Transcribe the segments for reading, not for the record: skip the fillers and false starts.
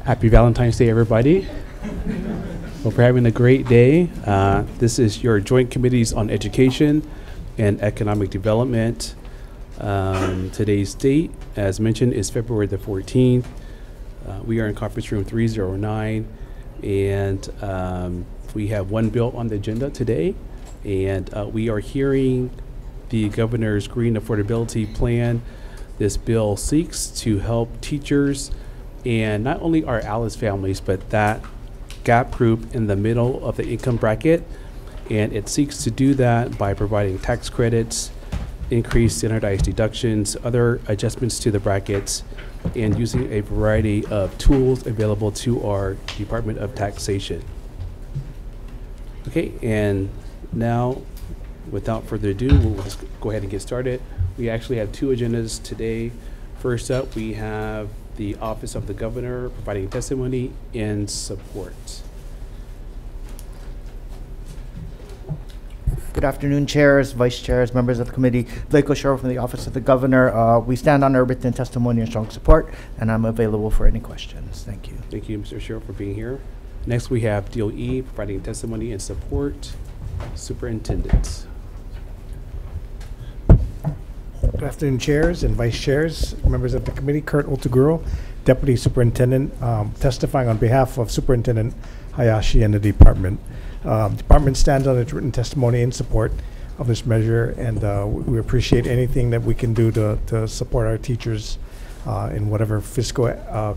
Happy Valentine's Day, everybody. Hope you're having a great day. This is your Joint Committees on Education and Economic Development. Today's date, as mentioned, is February the 14th. We are in conference room 309, and we have one bill on the agenda today, and we are hearing the governor's Green Affordability Plan. This bill seeks to help teachers and not only our ALICE families, but that gap group in the middle of the income bracket. And it seeks to do that by providing tax credits, increased standardized deductions, other adjustments to the brackets, and using a variety of tools available to our Department of Taxation. Okay, and now, without further ado, we'll just go ahead and get started. We actually have two agendas today. First up, we have the Office of the Governor providing testimony and support. Good afternoon, chairs, vice chairs, members of the committee. Blake O'Shore from the Office of the Governor. We stand on our written testimony and strong support, and I'm available for any questions. Thank you. Thank you, Mr. O'Shore, for being here. Next, we have DOE providing testimony and support. Superintendent. Good afternoon, chairs and vice chairs, members of the committee. Kurt Otaguro, Deputy Superintendent, testifying on behalf of Superintendent Hayashi and the department. Department stands on its written testimony in support of this measure, and we appreciate anything that we can do to support our teachers in whatever fiscal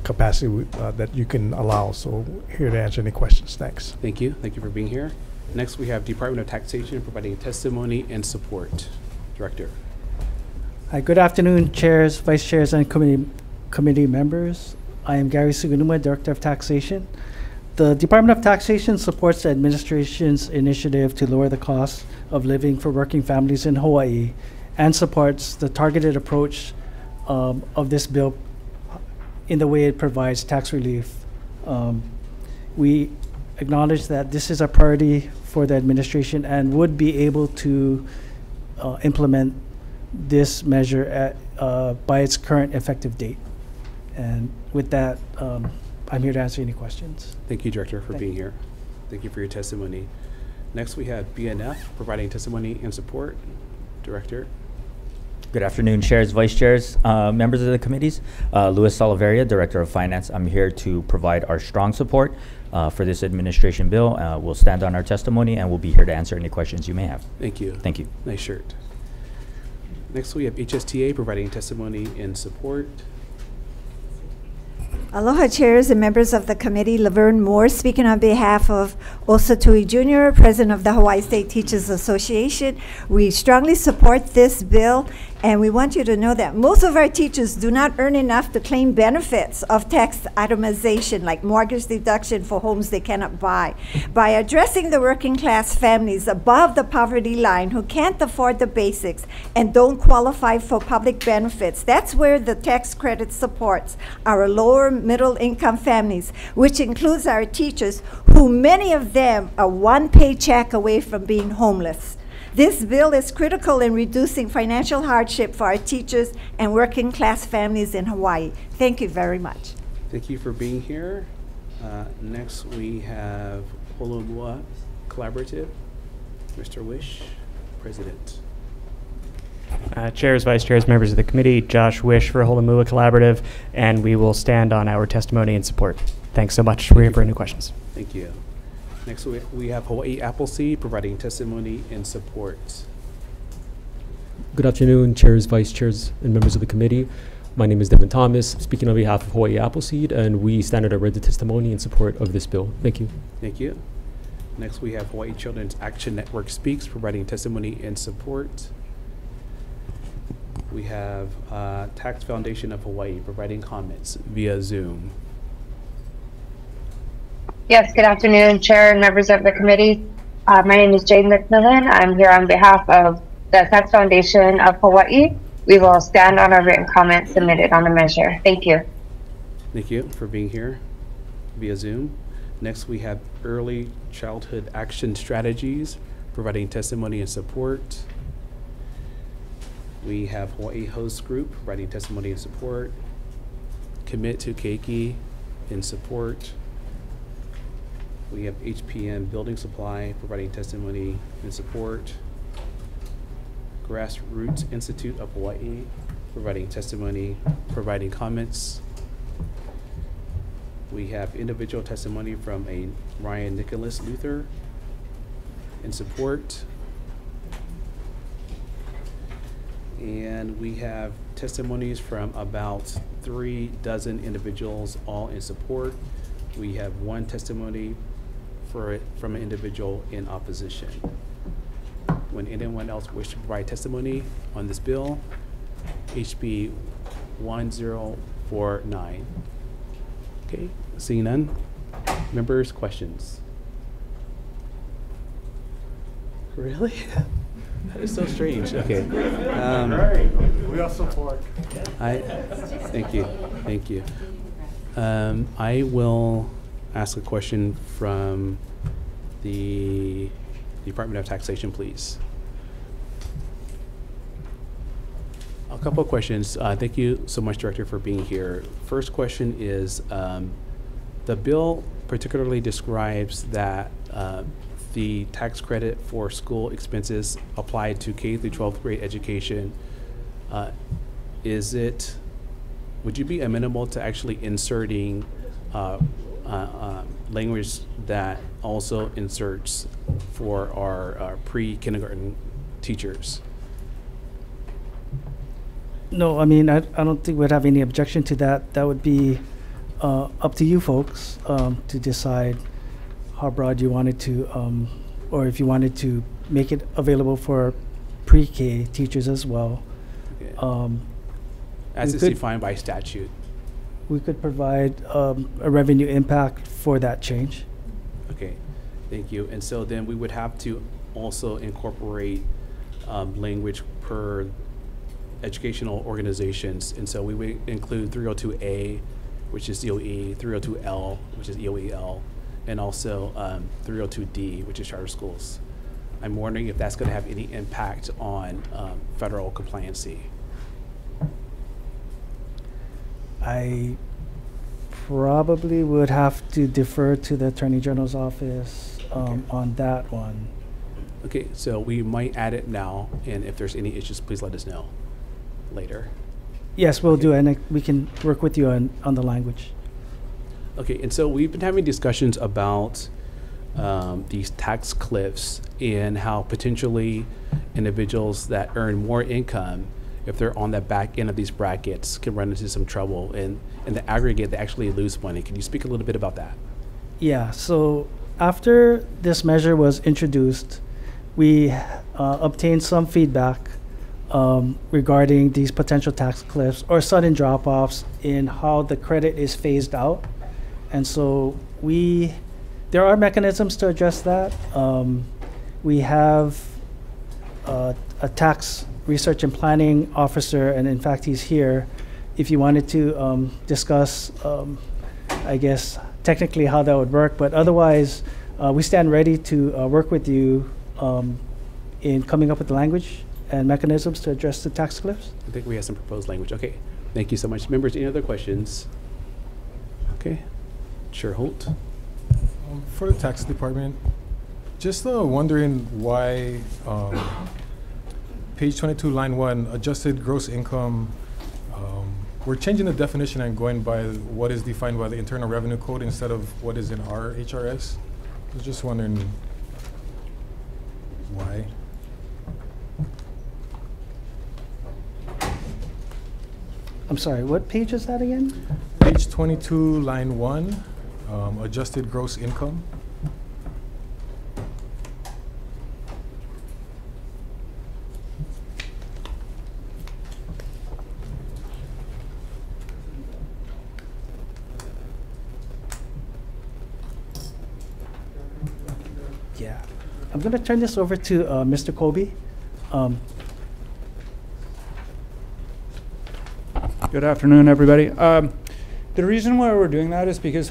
capacity that you can allow. So here to answer any questions. Thanks. Thank you. Thank you for being here. Next, we have Department of Taxation providing testimony and support. Director. Hi, good afternoon, chairs, vice chairs, and committee members. I am Gary Sugunuma, Director of Taxation. The Department of Taxation supports the administration's initiative to lower the cost of living for working families in Hawaii and supports the targeted approach of this bill in the way it provides tax relief. We acknowledge that this is a priority for the administration and would be able to implement this measure by its current effective date. And with that, I'm here to answer any questions. Thank you, Director, for being here. Thank you for your testimony. Next, we have BNF providing testimony and support. Director. Good afternoon, chairs, vice chairs, members of the committees. Louis Salaveria, Director of Finance. I'm here to provide our strong support for this administration bill. We'll stand on our testimony, and we'll be here to answer any questions you may have. Thank you. Thank you. Nice shirt. Next, we have HSTA providing testimony and support. Aloha, chairs and members of the committee. Laverne Moore speaking on behalf of Osatui Jr., President of the Hawaii State Teachers Association. We strongly support this bill, and we want you to know that most of our teachers do not earn enough to claim benefits of tax itemization, like mortgage deduction for homes they cannot buy. By addressing the working class families above the poverty line who can't afford the basics and don't qualify for public benefits, that's where the tax credit supports our lower middle income families, which includes our teachers, who many of them are one paycheck away from being homeless. This bill is critical in reducing financial hardship for our teachers and working class families in Hawaii. Thank you very much. Thank you for being here. Next, we have Holomua Collaborative. Mr. Wish, President. Chairs, vice chairs, members of the committee, Josh Wish for Holomua Collaborative, and we will stand on our testimony and support. Thanks so much. We're here for any questions. Thank you. Next, we have Hawaii Appleseed providing testimony and support. Good afternoon, chairs, vice chairs, and members of the committee. My name is Devin Thomas, speaking on behalf of Hawaii Appleseed, and we stand at our written testimony in support of this bill. Thank you. Thank you. Next, we have Hawaii Children's Action Network Speaks providing testimony and support. We have Tax Foundation of Hawaii providing comments via Zoom. Yes, good afternoon, Chair and members of the committee. My name is Jane McMillan. I'm here on behalf of the Tax Foundation of Hawaii. We will stand on our written comments submitted on the measure. Thank you. Thank you for being here via Zoom. Next, we have Early Childhood Action Strategies providing testimony and support. We have Hawaii Host Group providing testimony and support. Commit to Keiki in support. We have HPM Building Supply providing testimony in support. Grassroots Institute of Hawai'i providing testimony, providing comments. We have individual testimony from a Ryan Nicholas Luther in support. And we have testimonies from about 3 dozen individuals, all in support. We have 1 testimony from an individual in opposition. When anyone else wishes to provide testimony on this bill, HB 1049. Okay, seeing none. Members, questions? Really? That is so strange. Okay. We all support. Thank you. Thank you. I will ask a question from the Department of Taxation, please. A couple of questions. Thank you so much, Director, for being here. First question is, the bill particularly describes that the tax credit for school expenses applied to K through 12th grade education, would you be amenable to actually inserting language that also inserts for our pre-kindergarten teachers? No, I mean, I don't think we'd have any objection to that. That would be up to you folks to decide how broad you wanted to, or if you wanted to make it available for pre-K teachers as well. Okay. As it's defined by statute. We could provide a revenue impact for that change. Okay, thank you. And so then we would have to also incorporate language per educational organizations. And so we would include 302A, which is DOE, 302L, which is EOEL, and also 302D, which is charter schools. I'm wondering if that's going to have any impact on federal compliancy. I probably would have to defer to the Attorney General's office on that one. Okay, so we might add it now, and if there's any issues, please let us know later. Yes, we'll do, and we can work with you on the language. Okay, and so we've been having discussions about these tax cliffs and how potentially individuals that earn more income, if they're on the back end of these brackets, can run into some trouble, and in the aggregate, they actually lose money. Can you speak a little bit about that? Yeah, so after this measure was introduced, we obtained some feedback regarding these potential tax cliffs or sudden drop-offs in how the credit is phased out. And so there are mechanisms to address that. We have a tax research and planning officer, and in fact, he's here. If you wanted to discuss, I guess, technically how that would work, but otherwise, we stand ready to work with you in coming up with the language and mechanisms to address the tax cliffs. I think we have some proposed language. Okay, thank you so much. Members, any other questions? Okay, Chair Holt. For the tax department, just wondering why page 22, line 1, adjusted gross income, we're changing the definition and going by what is defined by the Internal Revenue Code instead of what is in our HRS. I was just wondering why. I'm sorry, what page is that again? Page 22, line 1, adjusted gross income. Yeah, I'm going to turn this over to Mr. Colby. Good afternoon, everybody. The reason why we're doing that is because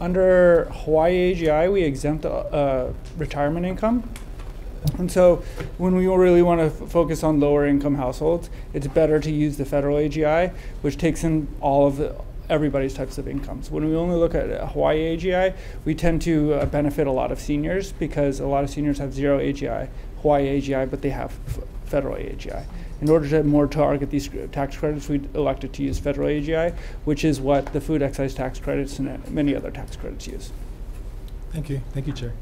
under Hawaii AGI, we exempt retirement income. And so when we really want to focus on lower income households, it's better to use the federal AGI, which takes in all of the everybody's types of incomes. When we only look at Hawaii AGI, we tend to benefit a lot of seniors because a lot of seniors have zero AGI, Hawaii AGI, but they have federal AGI. In order to more target these tax credits, we elected to use federal AGI, which is what the food excise tax credits and many other tax credits use. Thank you. Thank you, Chair.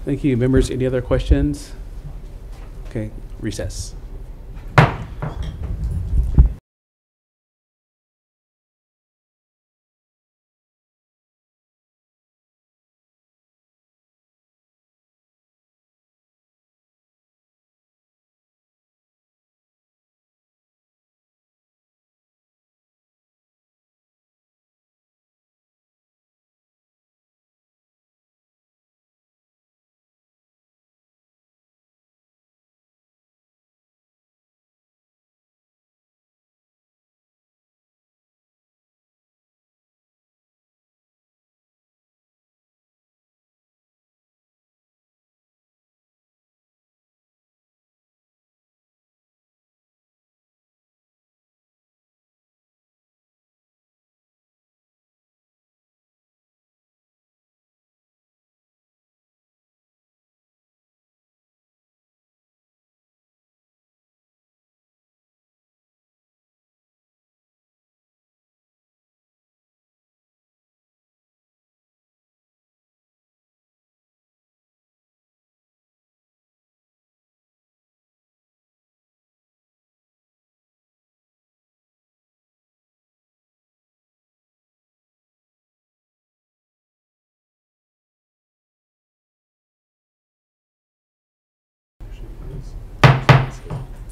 Thank you. Members, any other questions? Okay, recess.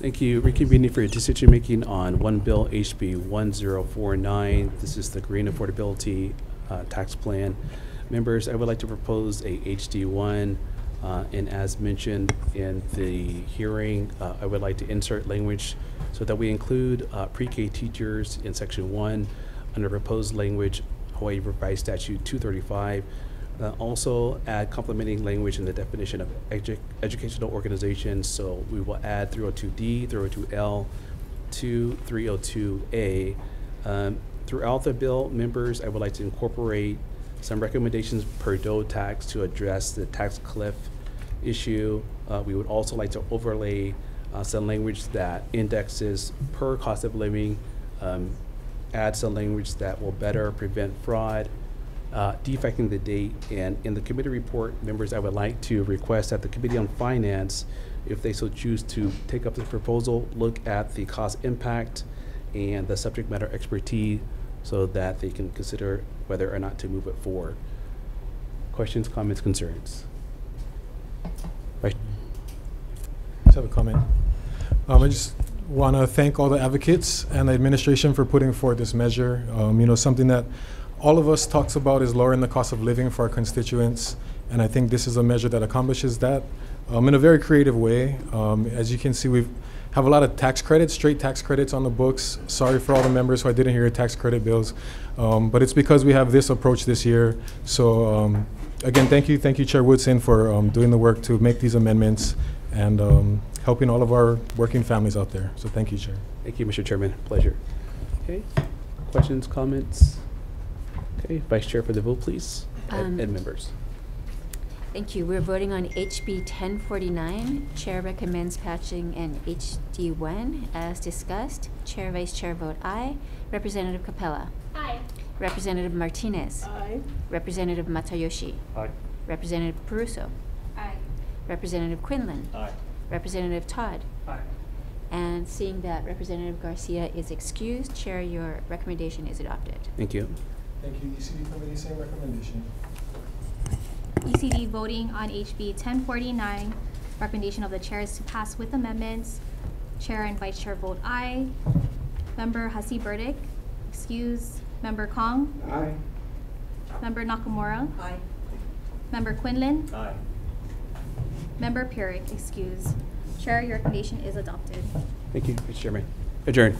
Thank you. Reconvening for your decision making on one bill HB 1049. This is the Green Affordability Tax Plan. Members, I would like to propose a HD1, and as mentioned in the hearing, I would like to insert language so that we include pre-K teachers in section 1 under proposed language Hawaii Revised Statute 235. Also add complementing language in the definition of educational organizations. So we will add 302D, 302L, to 302A. Throughout the bill, members, I would like to incorporate some recommendations per DOE tax to address the tax cliff issue. We would also like to overlay some language that indexes per cost of living, add some language that will better prevent fraud, defecting the date. And in the committee report, members, I would like to request that the Committee on Finance, if they so choose to take up this proposal, look at the cost impact and the subject matter expertise so that they can consider whether or not to move it forward. Questions, comments, concerns? Right. Just have a comment. I just want to thank all the advocates and the administration for putting forward this measure. Something that all of us talks about is lowering the cost of living for our constituents, and I think this is a measure that accomplishes that in a very creative way. As you can see, we have a lot of tax credits, straight tax credits on the books. Sorry for all the members who I didn't hear your tax credit bills, but it's because we have this approach this year. So again, thank you, Chair Woodson, for doing the work to make these amendments and helping all of our working families out there. So thank you, Chair. Thank you, Mr. Chairman. Pleasure. Okay. Questions, comments? Okay, Vice Chair for the vote, please, and members. Thank you. We're voting on HB 1049. Chair recommends patching and HD1 as discussed. Chair, Vice Chair vote aye. Representative Capella. Aye. Representative Martinez. Aye. Representative Matayoshi. Aye. Representative Peruso. Aye. Representative Quinlan. Aye. Representative Todd. Aye. And seeing that Representative Garcia is excused, Chair, your recommendation is adopted. Thank you. Thank you. ECD Committee, same recommendation. ECD voting on HB 1049. Recommendation of the chair is to pass with amendments. Chair and Vice Chair vote aye. Member Hasi Burdick, excuse. Member Kong. Aye. Member Nakamura. Aye. Member Quinlan. Aye. Member Purick, excuse. Chair, your recommendation is adopted. Thank you, Mr. Chairman. Adjourn.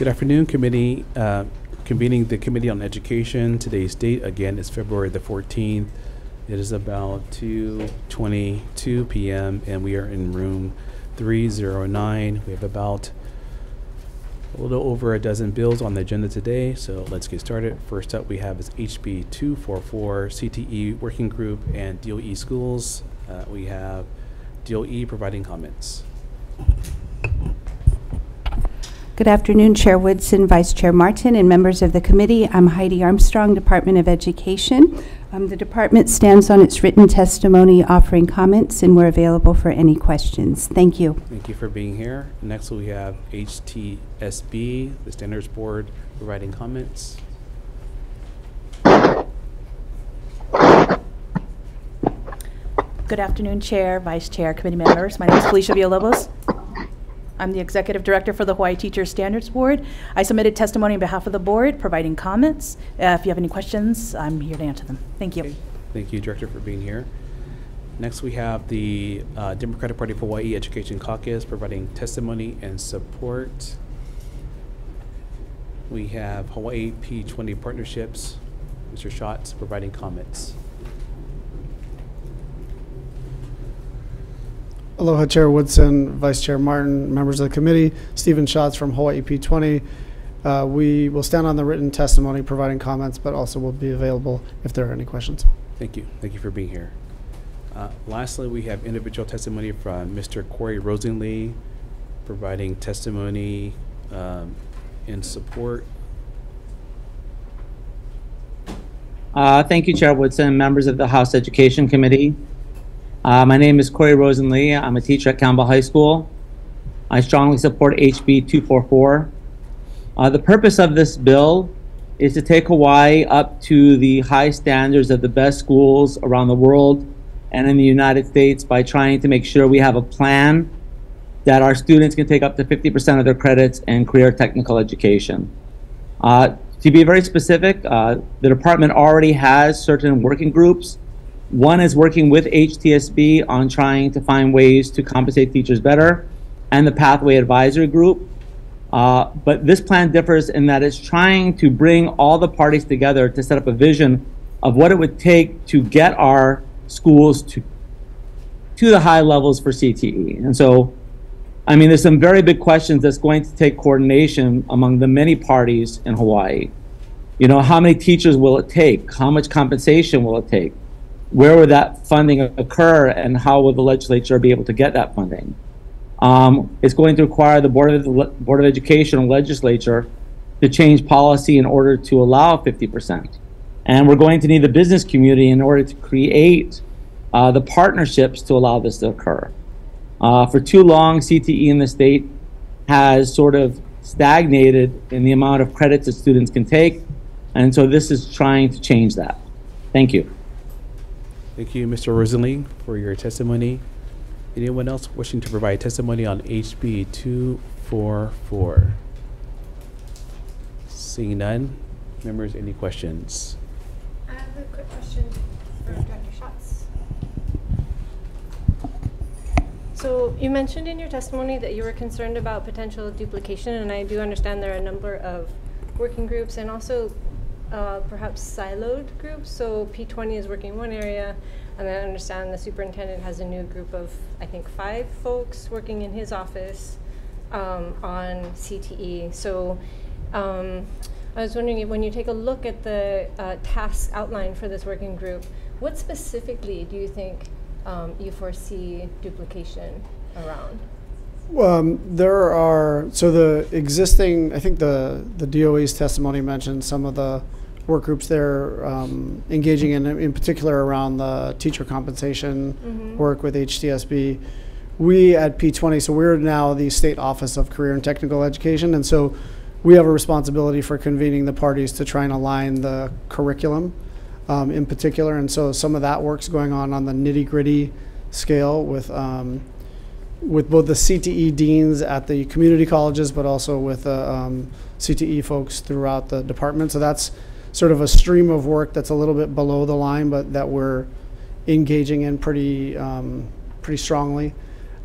Good afternoon, committee. Convening the Committee on Education. Today's date, again, is February the 14th. It is about 2:22 p.m. and we are in room 309. We have about a little over a dozen bills on the agenda today, so let's get started. First up we have is HB 244, CTE Working Group and DOE Schools. We have DOE providing comments. Good afternoon, Chair Woodson, Vice Chair Martin, and members of the committee. I'm Heidi Armstrong, Department of Education. The department stands on its written testimony offering comments, and we're available for any questions. Thank you. Thank you for being here. Next we have HTSB, the Standards Board, providing comments. Good afternoon, Chair, Vice Chair, committee members. My name is Felicia Villalobos. I'm the Executive Director for the Hawaii Teacher Standards Board. I submitted testimony on behalf of the board, providing comments. If you have any questions, I'm here to answer them. Thank you. Okay. Thank you, Director, for being here. Next, we have the Democratic Party for Hawaii Education Caucus providing testimony and support. We have Hawaii P20 Partnerships, Mr. Schatz, providing comments. Aloha, Chair Woodson, Vice Chair Martin, members of the committee. Stephen Schatz from Hawaii P20. We will stand on the written testimony providing comments, but also will be available if there are any questions. Thank you. Thank you for being here. Lastly, we have individual testimony from Mr. Corey Rosenlee providing testimony in support. Thank you, Chair Woodson, members of the House Education Committee. My name is Corey Rosenlee. I'm a teacher at Campbell High School. I strongly support HB 244. The purpose of this bill is to take Hawaii up to the high standards of the best schools around the world and in the United States by trying to make sure we have a plan that our students can take up to 50% of their credits in career technical education. To be very specific, the department already has certain working groups. One is working with HTSB on trying to find ways to compensate teachers better, and the Pathway Advisory Group. But this plan differs in that it's trying to bring all the parties together to set up a vision of what it would take to get our schools to the high levels for CTE. And so, I mean, there's some very big questions that's going to take coordination among the many parties in Hawaii. You know, how many teachers will it take? How much compensation will it take? Where would that funding occur, and how will the legislature be able to get that funding? It's going to require the Board of Education and legislature to change policy in order to allow 50%. And we're going to need the business community in order to create the partnerships to allow this to occur. For too long, CTE in the state has sort of stagnated in the amount of credits that students can take, and so this is trying to change that. Thank you. Thank you, Mr. Rosenlee, for your testimony. Anyone else wishing to provide testimony on HB 244? Seeing none, members, any questions? I have a quick question for Dr. Schatz. So you mentioned in your testimony that you were concerned about potential duplication, and I do understand there are a number of working groups and also perhaps siloed groups. So P20 is working in one area, and I understand the superintendent has a new group of, I think, 5 folks working in his office on CTE. So I was wondering if, when you take a look at the task outline for this working group, what specifically do you think you foresee duplication around? There are, so the existing, I think the DOE's testimony mentioned some of the work groups they're engaging in particular around the teacher compensation work with HTSB. We at P20, so we're now the State Office of Career and Technical Education, and so we have a responsibility for convening the parties to try and align the curriculum in particular, and so some of that work's going on the nitty-gritty scale with both the CTE deans at the community colleges, but also with the CTE folks throughout the department. So that's sort of a stream of work that's a little bit below the line, but that we're engaging in pretty strongly.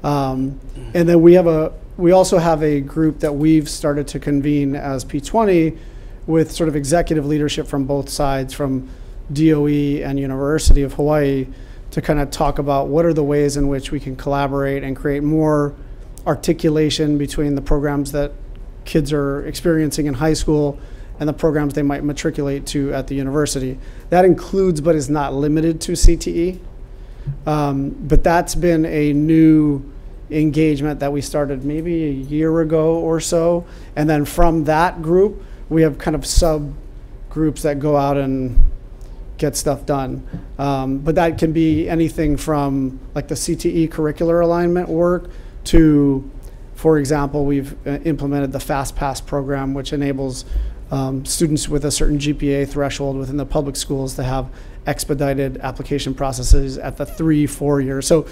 And then we have we also have a group that we've started to convene as P20 with sort of executive leadership from both sides, from DOE and University of Hawaii, to kind of talk about what are the ways in which we can collaborate and create more articulation between the programs that kids are experiencing in high school and the programs they might matriculate to at the university. That includes, but is not limited to, CTE. But that's been a new engagement that we started maybe a year ago or so. And then from that group, we have kind of sub-groups that go out and get stuff done. But that can be anything from like the CTE curricular alignment work to, for example, we've implemented the FastPass program, which enables students with a certain GPA threshold within the public schools to have expedited application processes at the 3-4 years. So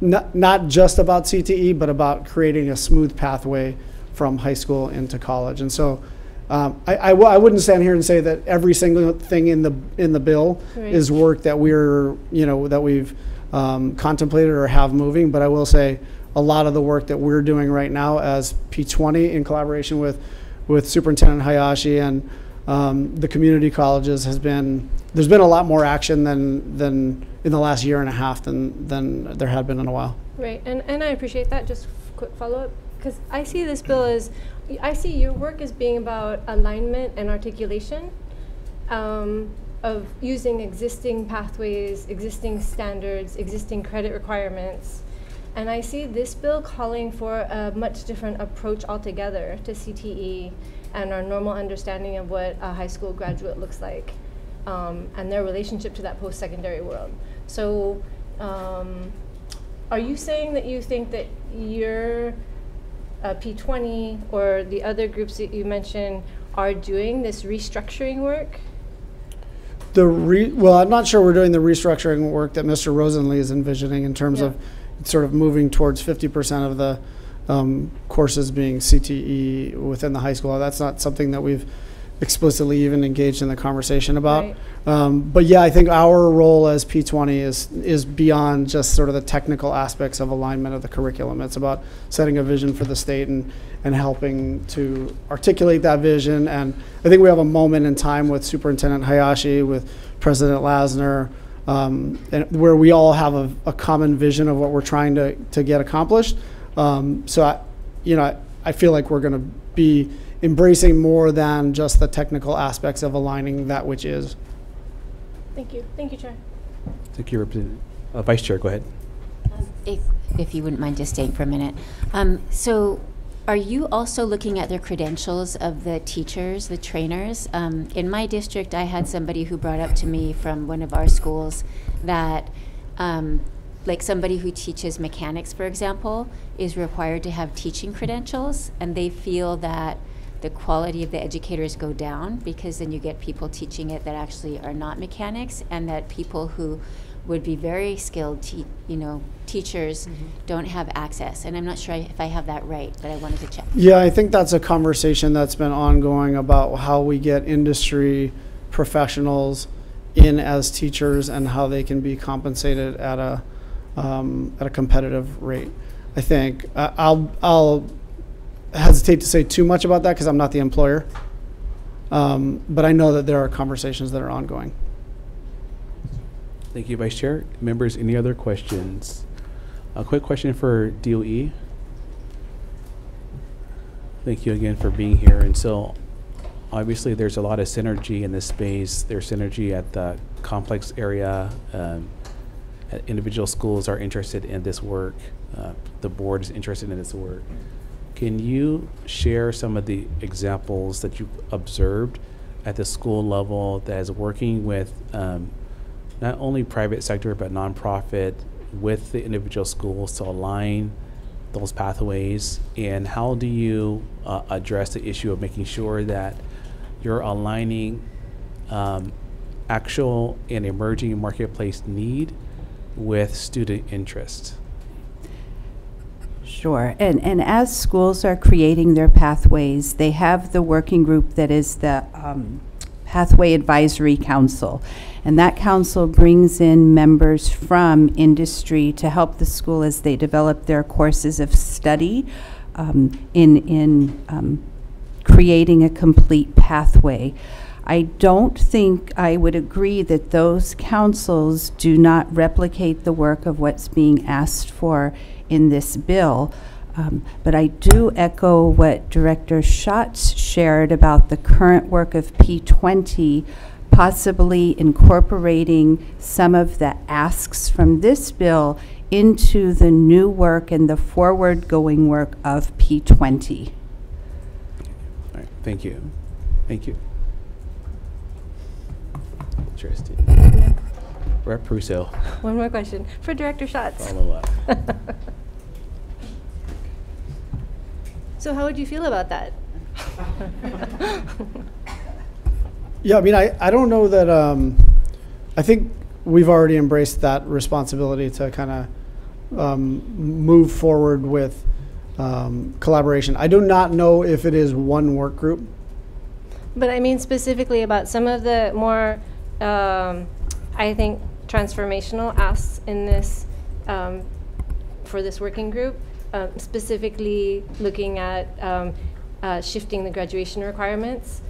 not just about CTE, but about creating a smooth pathway from high school into college. And so I wouldn't stand here and say that every single thing in the bill is work that we've contemplated or have moving, but I will say a lot of the work that we're doing right now as P20 in collaboration with Superintendent Hayashi and the community colleges there's been a lot more action than in the last year and a half than there had been in a while. Right, and I appreciate that. Just quick follow-up, because I see this bill as, I see your work as being about alignment and articulation of using existing pathways, existing standards, existing credit requirements. And I see this bill calling for a much different approach altogether to CTE and our normal understanding of what a high school graduate looks like, and their relationship to that post-secondary world. So are you saying that you think that your P20 or the other groups that you mentioned are doing this restructuring work? Well, I'm not sure we're doing the restructuring work that Mr. Rosenlee is envisioning in terms of sort of moving towards 50% of the courses being CTE within the high school. That's not something that we've explicitly even engaged in the conversation about. But yeah, I think our role as P20 is beyond just sort of the technical aspects of alignment of the curriculum. It's about setting a vision for the state and helping to articulate that vision. And I think we have a moment in time with Superintendent Hayashi, with President Lasner, and where we all have a common vision of what we're trying to get accomplished. So I feel like we're going to be embracing more than just the technical aspects of aligning that which is. Thank you. Thank you, Chair. Thank you, Representative. Vice Chair, go ahead. If you wouldn't mind just staying for a minute. So are you also looking at the credentials of the teachers, the trainers? In my district, I had somebody who brought up to me from one of our schools that like somebody who teaches mechanics, for example, is required to have teaching credentials, and they feel that the quality of the educators go down because then you get people teaching it that actually are not mechanics, and that people who would be very skilled teachers don't have access. And I'm not sure if I have that right, but I wanted to check. Yeah, I think that's a conversation that's been ongoing about how we get industry professionals in as teachers and how they can be compensated at a competitive rate. I think I'll hesitate to say too much about that because I'm not the employer, but I know that there are conversations that are ongoing. Thank you, Vice Chair. Members, any other questions? A quick question for DOE. Thank you again for being here. And so obviously there's a lot of synergy in this space. There's synergy at the complex area. Individual schools are interested in this work. The board is interested in this work. Can you share some of the examples that you've observed at the school level that is working with not only private sector but nonprofit with the individual schools to align those pathways? And how do you address the issue of making sure that you're aligning actual and emerging marketplace need with student interest? Sure, and as schools are creating their pathways, they have the working group that is the Pathway Advisory Council. And that council brings in members from industry to help the school as they develop their courses of study in creating a complete pathway. I don't think I would agree that those councils do not replicate the work of what's being asked for in this bill. But I do echo what Director Schatz shared about the current work of P20, possibly incorporating some of the asks from this bill into the new work and the forward-going work of P20. All right, thank you. Thank you. Interesting. Rep. Prusso. One more question for Director Schatz. Follow up. So how would you feel about that? Yeah, I mean, I don't know that, I think we've already embraced that responsibility to kind of move forward with collaboration. I do not know if it is one work group. But I mean specifically about some of the more, I think, transformational asks in this, for this working group. Specifically looking at shifting the graduation requirements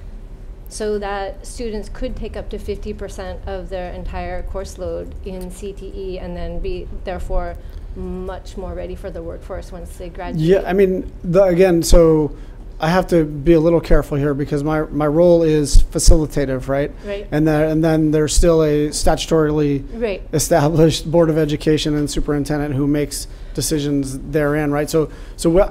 so that students could take up to 50% of their entire course load in CTE and then be therefore much more ready for the workforce once they graduate. Yeah, I mean, again, so I have to be a little careful here because my role is facilitative, right? Right. And then there's still a statutorily established Board of Education and superintendent who makes decisions therein, right? So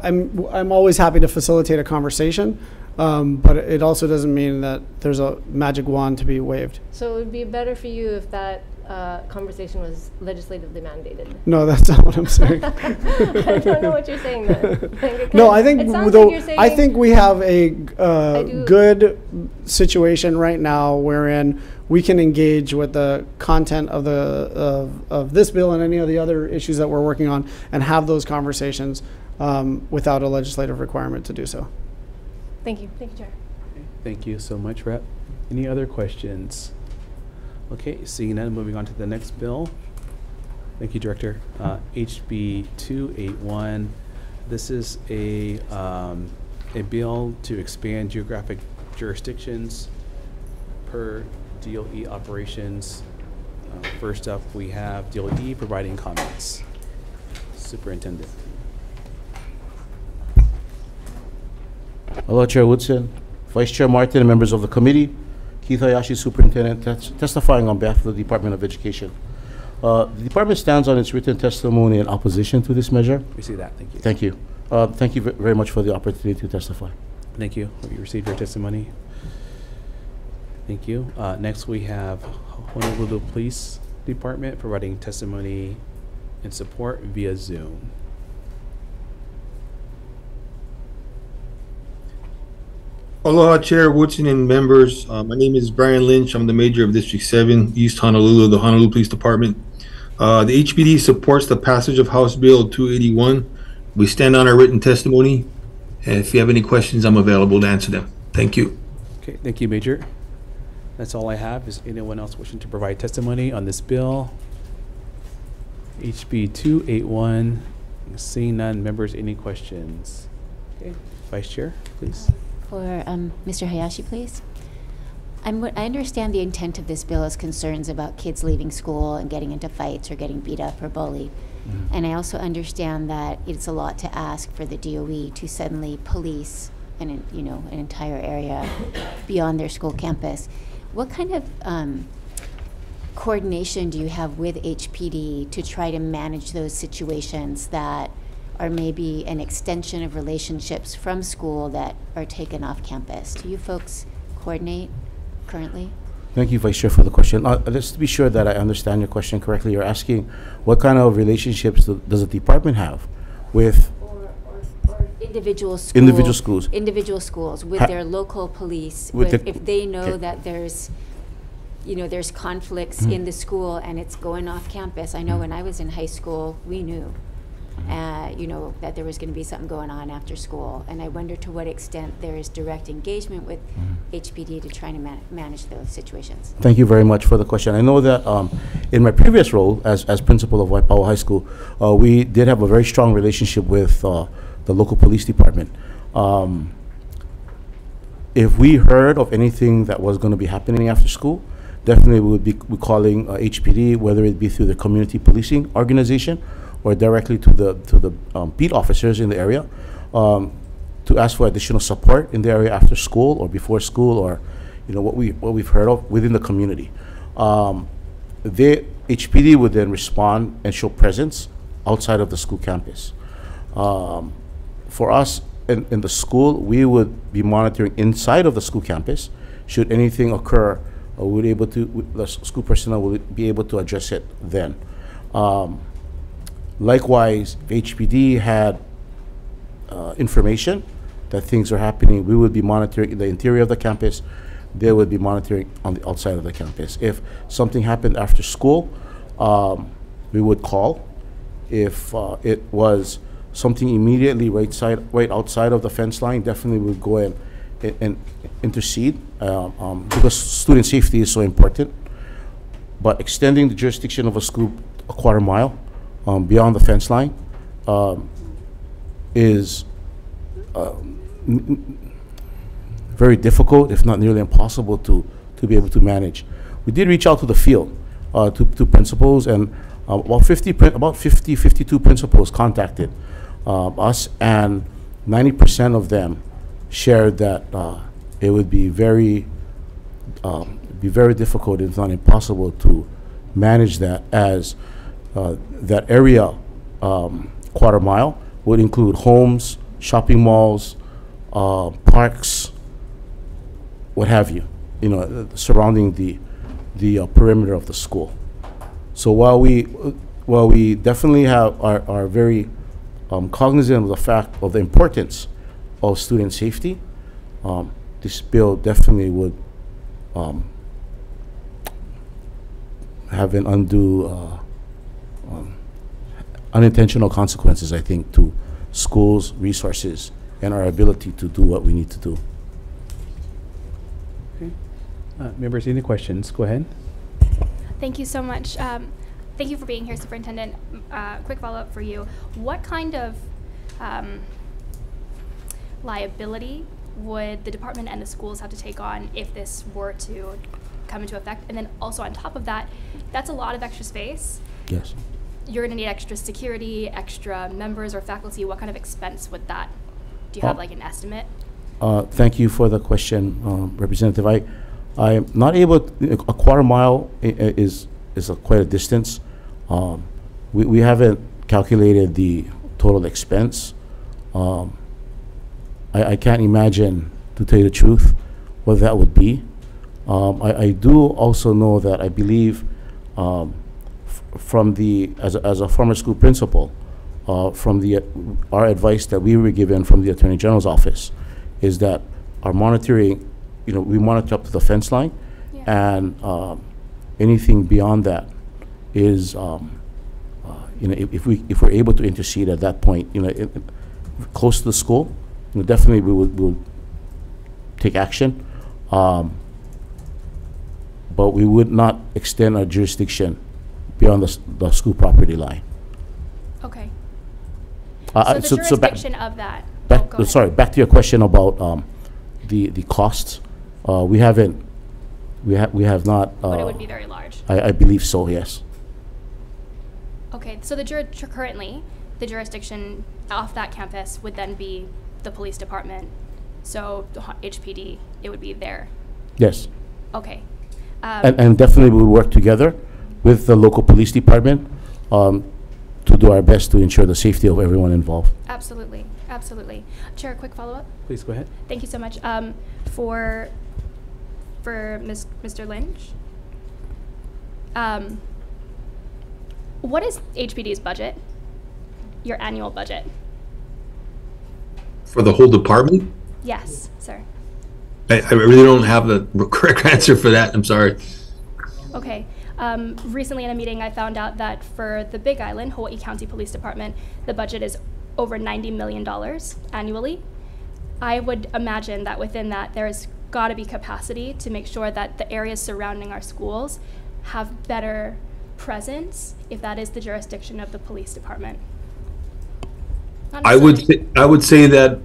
I'm always happy to facilitate a conversation, but it also doesn't mean that there's a magic wand to be waved. So it would be better for you if that conversation was legislatively mandated. No, that's not what I'm saying. I don't know what you're saying then. No, I think I think we have a good situation right now wherein we can engage with the content of the of this bill and any of the other issues that we're working on and have those conversations without a legislative requirement to do so. Thank you. Thank you, Chair. Okay. Thank you so much, Rep. Any other questions? Okay, seeing none, moving on to the next bill. Thank you, Director. HB 281. This is a bill to expand geographic jurisdictions per DOE operations. First up, we have DOE providing comments. Superintendent. Hello, Chair Woodson, Vice Chair Martin, and members of the committee. Keith Hayashi, Superintendent, testifying on behalf of the Department of Education. The department stands on its written testimony in opposition to this measure. We see that. Thank you. Thank you. Thank you very much for the opportunity to testify. Thank you. Have you received your testimony? Thank you. Next, we have Honolulu Police Department providing testimony and support via Zoom. Aloha, Chair Woodson and members. My name is Brian Lynch. I'm the Major of District 7, East Honolulu, the Honolulu Police Department. The HPD supports the passage of House Bill 281. We stand on our written testimony. And if you have any questions, I'm available to answer them. Thank you. Okay, thank you, Major. That's all I have. Is anyone else wishing to provide testimony on this bill? HB 281. Seeing none, members, any questions? Okay, Vice Chair, please. For Mr. Hayashi, please. I understand the intent of this bill is concerns about kids leaving school and getting into fights or getting beat up or bullied. Mm-hmm. And I also understand that it's a lot to ask for the DOE to suddenly police an entire area beyond their school campus. What kind of coordination do you have with HPD to try to manage those situations that are maybe an extension of relationships from school that are taken off campus? Do you folks coordinate currently? Thank you, Vice Chair, for the question. Just to be sure that I understand your question correctly, you're asking what kind of relationships does the department have with individual schools with their local police, if they know that there's conflicts in the school and it's going off campus. I know when I was in high school, we knew that there was going to be something going on after school, and I wonder to what extent there is direct engagement with HPD to try to manage those situations. Thank you very much for the question. I know that in my previous role as principal of Waipawa High School, we did have a very strong relationship with the the local police department. If we heard of anything that was going to be happening after school, definitely we would be calling HPD, whether it be through the community policing organization or directly to the beat officers in the area, to ask for additional support in the area after school or before school, or what we've heard of within the community. The HPD would then respond and show presence outside of the school campus. For us in the school, we would be monitoring inside of the school campus. Should anything occur, the school personnel will be able to address it then. Likewise, if HPD had information that things are happening, we would be monitoring the interior of the campus. They would be monitoring on the outside of the campus. If something happened after school, we would call. If it was something immediately right outside of the fence line, definitely we would go in and intercede, because student safety is so important. But extending the jurisdiction of a school a quarter mile beyond the fence line is very difficult, if not nearly impossible, to be able to manage. We did reach out to the field, to principals, and about 52 principals contacted us, and 90% of them shared that it would be very difficult, if not impossible, to manage that, as that area, quarter mile, would include homes, shopping malls, parks, what have you, surrounding the perimeter of the school. So while we definitely are very cognizant of the fact of the importance of student safety, this bill definitely would have an undue unintentional consequences, I think, to schools' resources and our ability to do what we need to do. Okay. Members, any questions? Go ahead. Thank you so much. Thank you for being here, Superintendent. Quick follow-up for you. What kind of liability would the department and the schools have to take on if this were to come into effect? And then also on top of that, that's a lot of extra space. Yes. You're going to need extra security, extra members or faculty. What kind of expense would that? Do you have like an estimate? Thank you for the question, Representative. I am not able to, a quarter mile is quite a distance. We haven't calculated the total expense. I can't imagine, to tell you the truth, what that would be. I do also know that I believe from as a former school principal, from our advice that we were given from the Attorney General's office is that our monitoring, we monitor up to the fence line, and anything beyond that is, if we're able to intercede at that point, close to the school, definitely we'll take action, but we would not extend our jurisdiction beyond the school property line. Okay. So the jurisdiction of that. Sorry, back to your question about the costs. We have not. But it would be very large. I believe so. Yes. Okay, so currently the jurisdiction off that campus would then be the police department. So the HPD, it would be there. Yes. Okay. And definitely we would work together with the local police department to do our best to ensure the safety of everyone involved. Absolutely, absolutely. Chair, a quick follow-up. Please go ahead. Thank you so much. For Mr. Lynch, what is HPD's budget? Your annual budget? For the whole department? Yes, sir. I really don't have the correct answer for that. I'm sorry. Okay. Recently in a meeting, I found out that for the Big Island, Hawaii County Police Department, the budget is over $90 million annually. I would imagine that within that, there has got to be capacity to make sure that the areas surrounding our schools have better presence, if that is the jurisdiction of the police department. I would say that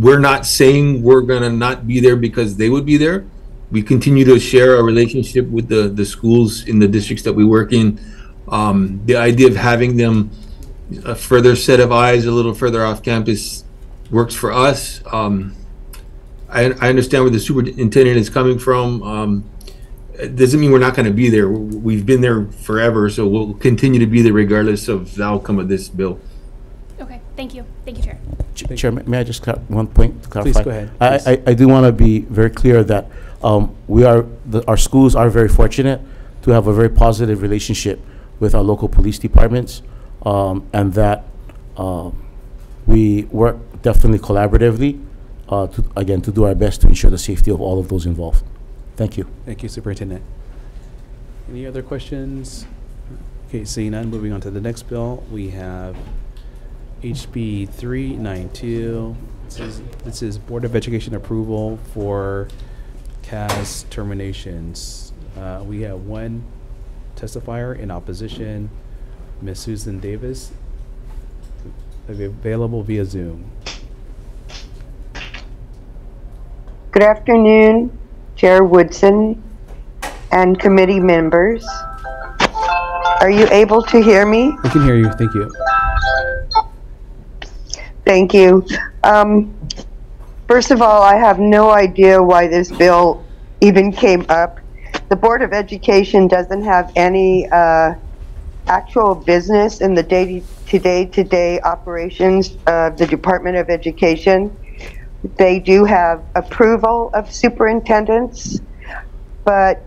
we're not saying we're gonna not be there because they would be there. We continue to share our relationship with the schools in the districts that we work in. The idea of having them a further set of eyes a little further off campus works for us. I understand where the superintendent is coming from. It doesn't mean we're not going to be there. We've been there forever, so we'll continue to be there regardless of the outcome of this bill. Okay, thank you. Thank you, Chair. Chair, may I just one point to clarify? Please go ahead. I do want to be very clear that our schools are very fortunate to have a very positive relationship with our local police departments, and that we work definitely collaboratively to do our best to ensure the safety of all of those involved. Thank you. Thank you, Superintendent. Any other questions? Okay, seeing none, moving on to the next bill, we have HB 392. This is Board of Education approval for CAS terminations. We have one testifier in opposition, Ms. Susan Davis, available via Zoom. Good afternoon, Chair Woodson and committee members. Are you able to hear me? I can hear you. Thank you. Thank you. First of all, I have no idea why this bill even came up. The Board of Education doesn't have any actual business in the day-to-day operations of the Department of Education. They do have approval of superintendents, but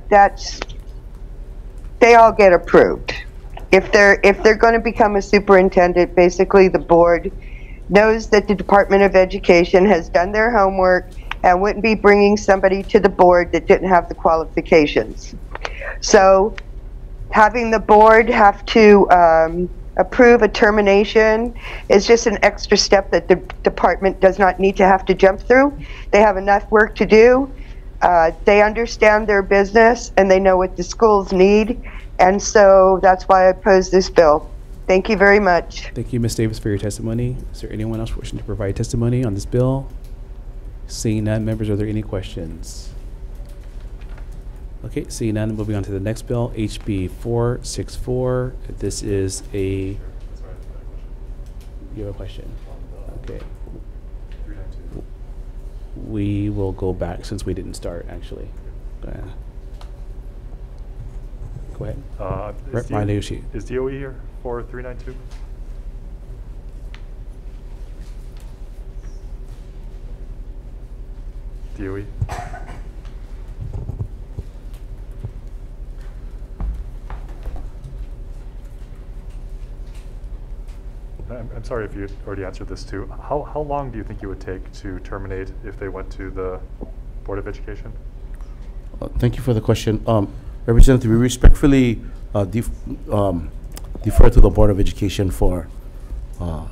they all get approved. If they're going to become a superintendent, basically the board knows that the Department of Education has done their homework and wouldn't be bringing somebody to the board that didn't have the qualifications. So having the board have to approve a termination is just an extra step that the department does not need to have to jump through. They have enough work to do. They understand their business and they know what the schools need, and so that's why I oppose this bill. Thank you very much. Thank you, Ms. Davis, for your testimony. Is there anyone else wishing to provide testimony on this bill? Seeing none, members, are there any questions? Okay, seeing none, moving on to the next bill, HB 464. This is a... You have a question? Okay. We will go back since we didn't start, actually. Go ahead. Is DOE here for 392? DOE? I'm sorry if you already answered this too. How long do you think it would take to terminate if they went to the Board of Education? Thank you for the question. Representative, we respectfully defer to the Board of Education for to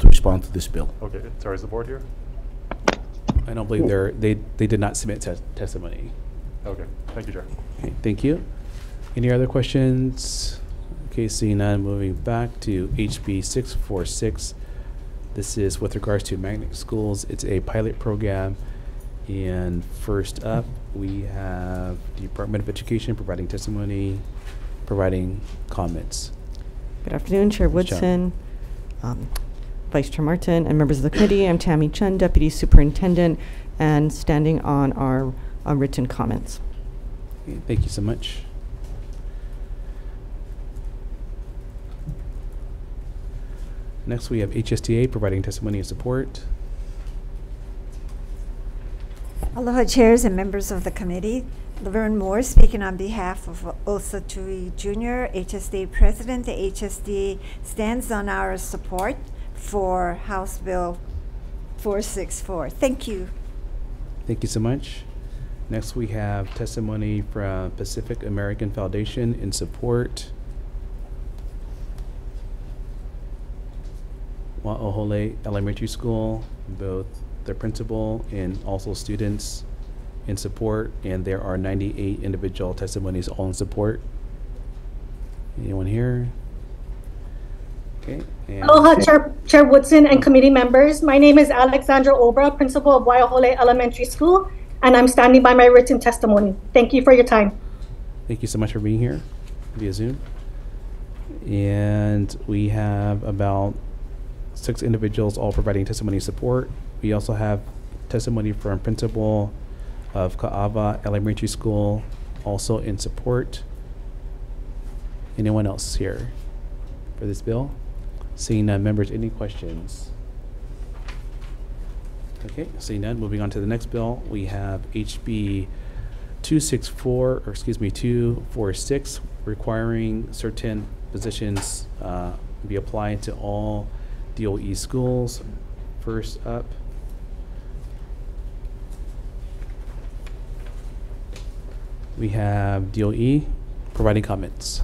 respond to this bill. Okay, sorry, is the board here? I don't believe they did not submit testimony. Okay, thank you, Chair. Okay, thank you. Any other questions? Okay, seeing none, moving back to HB 646. This is with regards to magnet schools. It's a pilot program. And first up, we have the Department of Education providing testimony, providing comments. Good afternoon, Chair Woodson, Vice Chair Martin, and members of the committee. I'm Tammy Chun, Deputy Superintendent, and standing on our written comments. Okay, thank you so much. Next, we have HSTA providing testimony and support. Aloha, chairs and members of the committee. Laverne Moore speaking on behalf of Osa Tui Jr., HSD President. The HSD stands on our support for House Bill 464. Thank you. Thank you so much. Next, we have testimony from Pacific American Foundation in support. Wa'ohole Elementary School, both the principal and also students in support, and there are 98 individual testimonies all in support. Anyone here? Okay. And Aloha, Chair Woodson and committee members. My name is Alexandra Obra, principal of Waiahole Elementary School, and I'm standing by my written testimony. Thank you for your time. thank you so much for being here via Zoom. And we have about 6 individuals all providing testimony support. We also have testimony from principal of Ka'ava Elementary School, also in support. Anyone else here for this bill? Seeing none, members, any questions? Okay, seeing none, moving on to the next bill. We have HB 246, requiring certain positions be applied to all DOE schools. First up, we have DOE providing comments.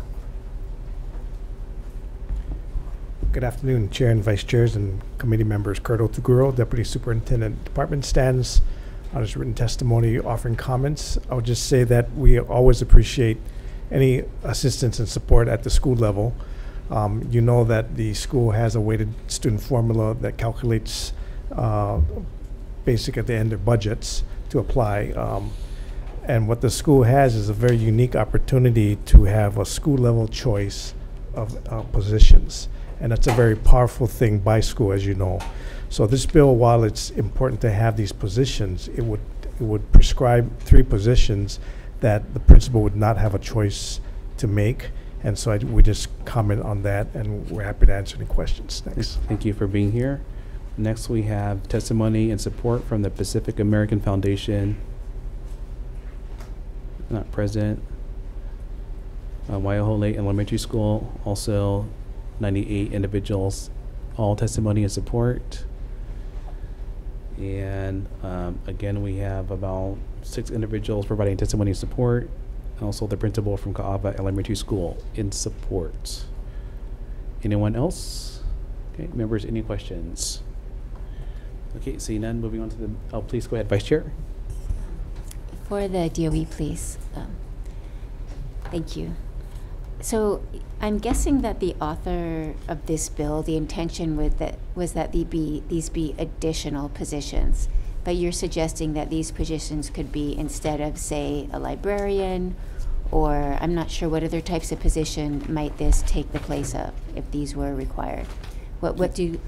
Good afternoon, Chair and Vice Chairs and committee members. Kurt Otuguro, Deputy Superintendent. Department stands on his written testimony offering comments. I would just say that we always appreciate any assistance and support at the school level. You know that the school has a weighted student formula that calculates basic at the end of budgets to apply. And what the school has is a very unique opportunity to have a school level choice of positions. And that's a very powerful thing by school, as you know. So this bill, while it's important to have these positions, it would prescribe 3 positions that the principal would not have a choice to make. And so we just comment on that, and we're happy to answer any questions. Thanks. Thank you for being here. Next, we have testimony and support from the Pacific American Foundation. Not present. Waiahole Elementary School, also 98 individuals, all testimony and support. And again, we have about 6 individuals providing testimony and support. And also the principal from Ka'ava Elementary School in support. Anyone else? Okay, members, any questions? Okay, seeing none, moving on to the, oh, please go ahead, Vice Chair. For the DOE, please. Thank you. So I'm guessing that the author of this bill, the intention was that these be additional positions, but you're suggesting that these positions could be instead of, say, a librarian, or I'm not sure what other types of position might this take the place of if these were required. What do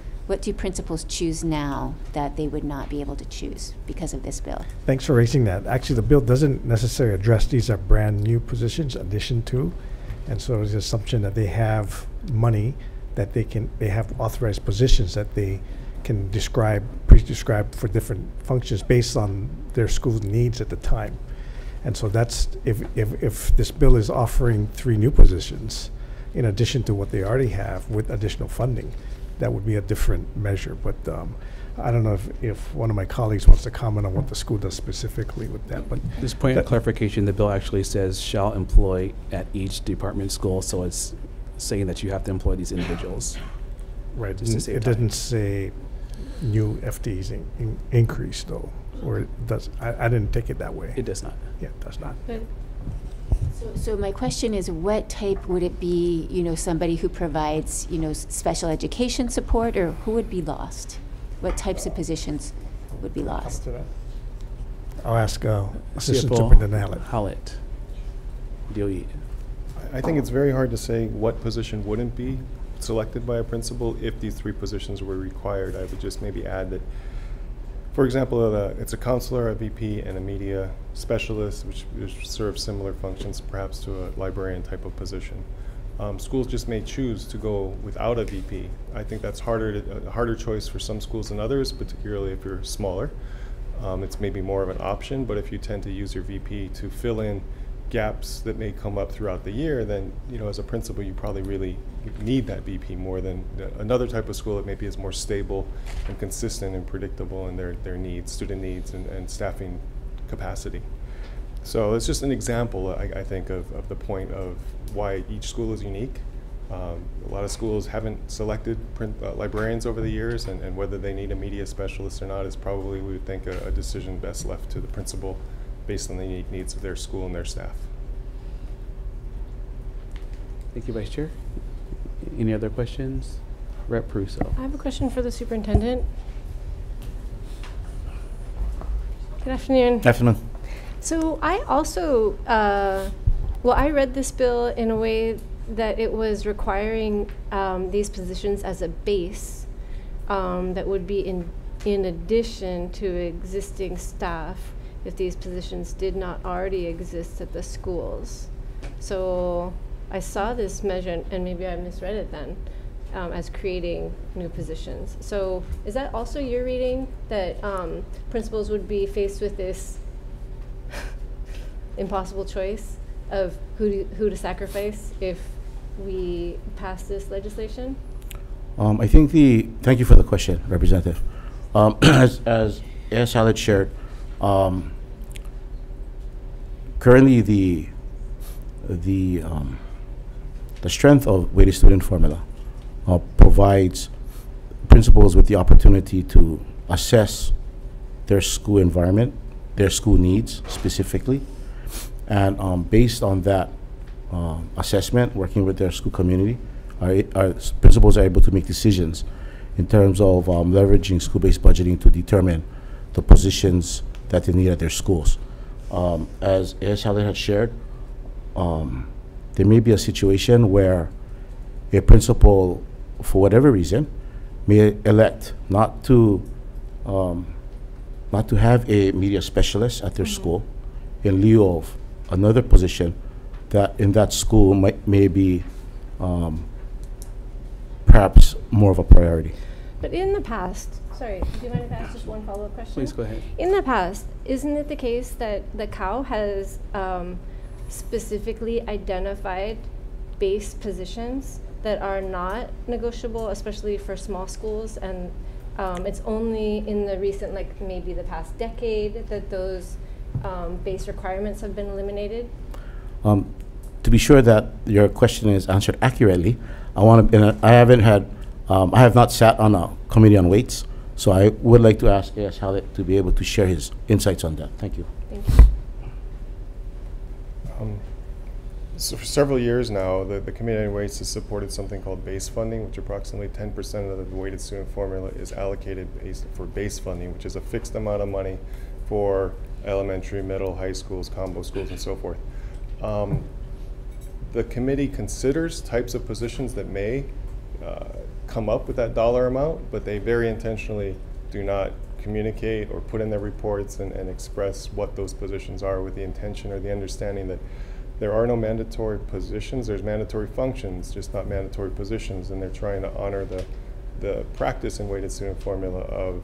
principals choose now that they would not be able to choose because of this bill? Have raising that. Actually, the bill doesn't necessarily address these are brand new positions, addition to. And so it's the assumption that they have money, that they have authorized positions that they can pre-describe for different functions based on their school's needs at the time. And so that's, if this bill is offering 3 new positions, in addition to what they already have with additional funding, that would be a different measure. But I don't know if one of my colleagues wants to comment on what the school does specifically with that. But this point of clarification, the bill actually says shall employ at each department school, so it's saying that you have to employ these individuals. Right. It doesn't say new FTEs increase though, or it does. I didn't take it that way. It does not. Yeah, it does not. So my question is, what type would it be? You know, somebody who provides, you know, special education support, or who would be lost? What types of positions would be lost? I'll ask Assistant CFO Superintendent Hallett, DOE. I think it's very hard to say what position wouldn't be selected by a principal if these 3 positions were required. I would just maybe add that, for example, it's a counselor, a VP, and a media specialist, which serve similar functions perhaps to a librarian type of position. Schools just may choose to go without a VP. I think that's a harder choice for some schools than others, particularly if you're smaller. It's maybe more of an option, but if you tend to use your VP to fill in gaps that may come up throughout the year, then, you know, as a principal, you probably really need that VP more than another type of school that maybe is more stable and consistent and predictable in their needs, student needs, and staffing capacity. So it's just an example, I think, of the point of why each school is unique. A lot of schools haven't selected librarians over the years, and whether they need a media specialist or not is probably, we would think, a decision best left to the principal based on the unique needs of their school and their staff. Thank you, Vice Chair. Any other questions? Rep. Pruso. I have a question for the superintendent. Good afternoon. Afternoon. So I also, well, I read this bill in a way that it was requiring these positions as a base that would be in addition to existing staff if these positions did not already exist at the schools. So I saw this measure, and maybe I misread it then, as creating new positions. So is that also your reading, that principals would be faced with this impossible choice of who to sacrifice if we pass this legislation? I think thank you for the question, Representative. As AS Hallett shared, currently the strength of weighted student formula provides principals with the opportunity to assess their school environment, their school needs specifically, and based on that assessment, working with their school community, our principals are able to make decisions in terms of leveraging school-based budgeting to determine the positions that they need at their schools. As Hallett had shared, there may be a situation where a principal, for whatever reason, may elect not to have a media specialist at their school in lieu of another position that in that school may be perhaps more of a priority. But in the past, sorry, do you mind if I ask just one follow-up question? Please go ahead. In the past, isn't it the case that the COW has specifically identified base positions that are not negotiable, especially for small schools, and it's only in the recent, like maybe the past decade, that those base requirements have been eliminated? To be sure that your question is answered accurately, I have not sat on a committee on weights, so I would like to ask AS Hallett to be able to share his insights on that. Thank you. Thank you. So for several years now, the Committee on Weights has supported something called base funding, which approximately 10% of the weighted student formula is allocated for base funding, which is a fixed amount of money for elementary, middle, high schools, combo schools, and so forth. The committee considers types of positions that may come up with that dollar amount, but they very intentionally do not communicate or put in their reports and express what those positions are, with the intention or the understanding that there are no mandatory positions. There's mandatory functions, just not mandatory positions, and they're trying to honor the practice in weighted student formula of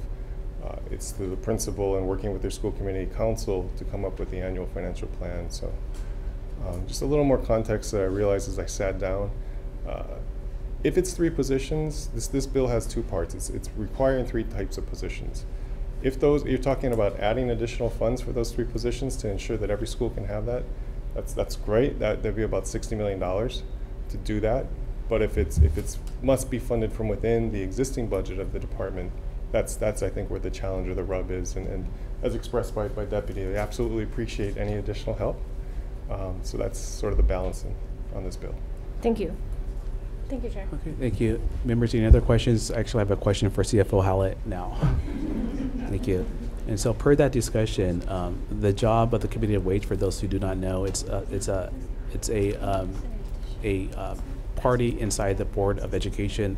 it's through the principal and working with their school community council to come up with the annual financial plan. So just a little more context that I realized as I sat down. If it's 3 positions, this bill has 2 parts. It's requiring 3 types of positions. If you're talking about adding additional funds for those 3 positions to ensure that every school can have that, that's great. That'd be about $60 million to do that. But if it's must be funded from within the existing budget of the department, that's I think where the challenge or the rub is. And as expressed by Deputy, I absolutely appreciate any additional help. So that's sort of the balancing on this bill. Thank you. Thank you, Chair. Okay, thank you. Members, any other questions? Actually, I have a question for CFO Hallett now. Thank you. And so per that discussion, the job of the Committee of Weights, for those who do not know, it's a party inside the Board of Education.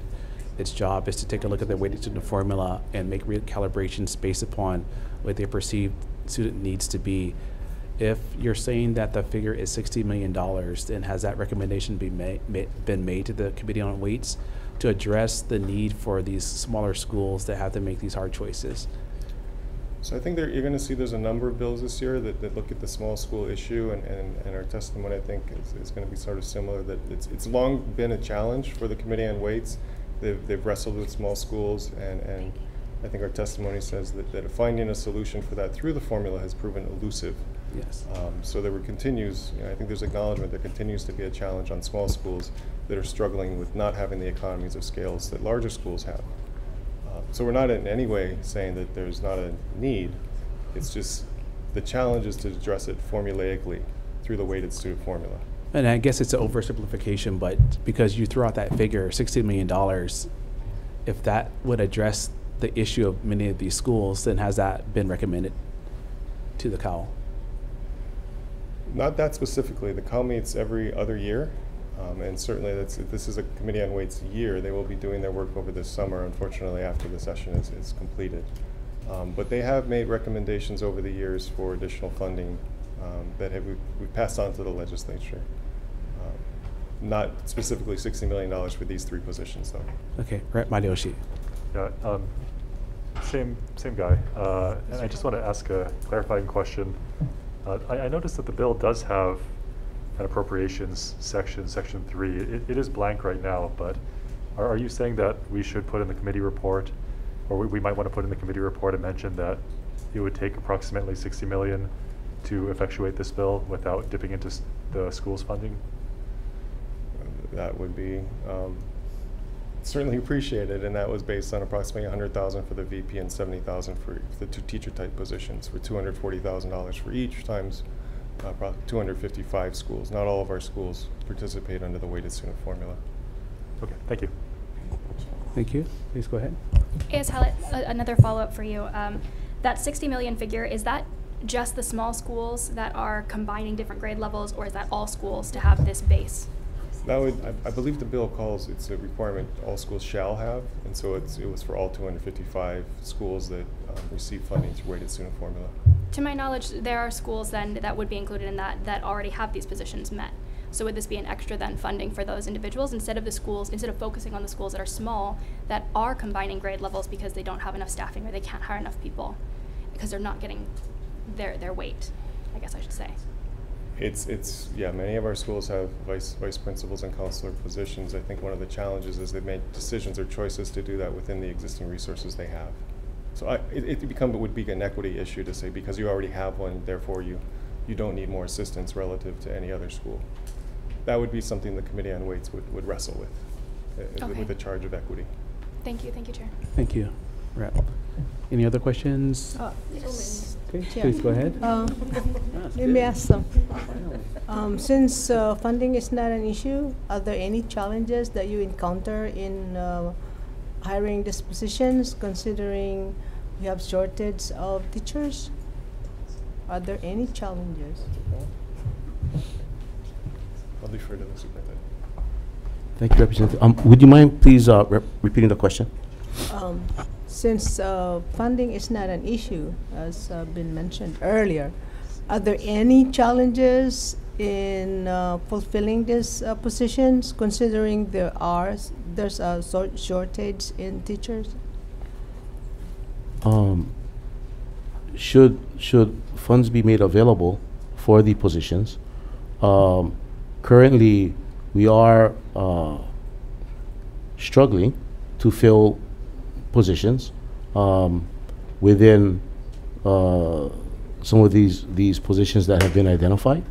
Its job is to take a look at the weighted student formula and make recalibrations based upon what they perceive student needs to be. If you're saying that the figure is $60 million, then has that recommendation been made to the Committee on Weights to address the need for these smaller schools that have to make these hard choices? So I think you're going to see there's a number of bills this year that look at the small school issue, and our testimony, I think, is going to be sort of similar, that it's long been a challenge for the Committee on Weights. They've wrestled with small schools, and I think our testimony says that finding a solution for that through the formula has proven elusive. Yes. So there continues, I think there's acknowledgement there continues to be a challenge on small schools that are struggling with not having the economies of scales that larger schools have. So we're not in any way saying that there's not a need. It's just the challenge is to address it formulaically through the weighted student formula. And I guess it's an oversimplification, but because you threw out that figure, $60 million, if that would address the issue of many of these schools, then has that been recommended to the COW? Not that specifically. The COW meets every other year, and certainly this is a Committee on Weights year. They will be doing their work over this summer, unfortunately, after the session is completed. But they have made recommendations over the years for additional funding that we've passed on to the legislature. Not specifically $60 million for these 3 positions, though. Okay, right, Mariyoshi. Yeah, same guy. And I just want to ask a clarifying question. I noticed that the bill does have an appropriations section, section 3. It is blank right now, but are you saying that we should put in the committee report, or we might want to put in the committee report and mention that it would take approximately $60 million to effectuate this bill without dipping into the school's funding? That would be certainly appreciated, and that was based on approximately $100,000 for the VP and $70,000 for the 2 teacher-type positions, for $240,000 for each, times about 255 schools. Not all of our schools participate under the weighted student formula. Okay, thank you. Thank you. Please go ahead. Yes, Hallett, another follow-up for you. That 60 million figure, is that just the small schools that are combining different grade levels, or is that all schools to have this base? That would, I believe the bill calls, it's a requirement all schools shall have, and so it was for all 255 schools that receive funding through weighted student formula. To my knowledge, there are schools then that would be included in that already have these positions met. So would this be an extra then funding for those individuals instead of focusing on the schools that are small, that are combining grade levels because they don't have enough staffing or they can't hire enough people because they're not getting their weight, I guess I should say. Yeah, many of our schools have vice principals and counselor positions. I think one of the challenges is they make decisions or choices to do that within the existing resources they have. So it would be an equity issue to say, because you already have one, therefore you don't need more assistance relative to any other school. That would be something the Committee on Weights would wrestle with, with the charge of equity. Thank you, Chair. Thank you. Right. Any other questions? Yes. Okay, Chair. please go ahead. Let me ask some. Since funding is not an issue, are there any challenges that you encounter in hiring these positions, considering we have shortage of teachers? Are there any challenges? I'll defer to the superintendent. Thank you, Representative. Would you mind please repeating the question? Since funding is not an issue, as been mentioned earlier, are there any challenges in fulfilling these positions, considering there's a shortage in teachers? Should funds be made available for the positions? Currently, we are struggling to fill positions within some of these positions that have been identified,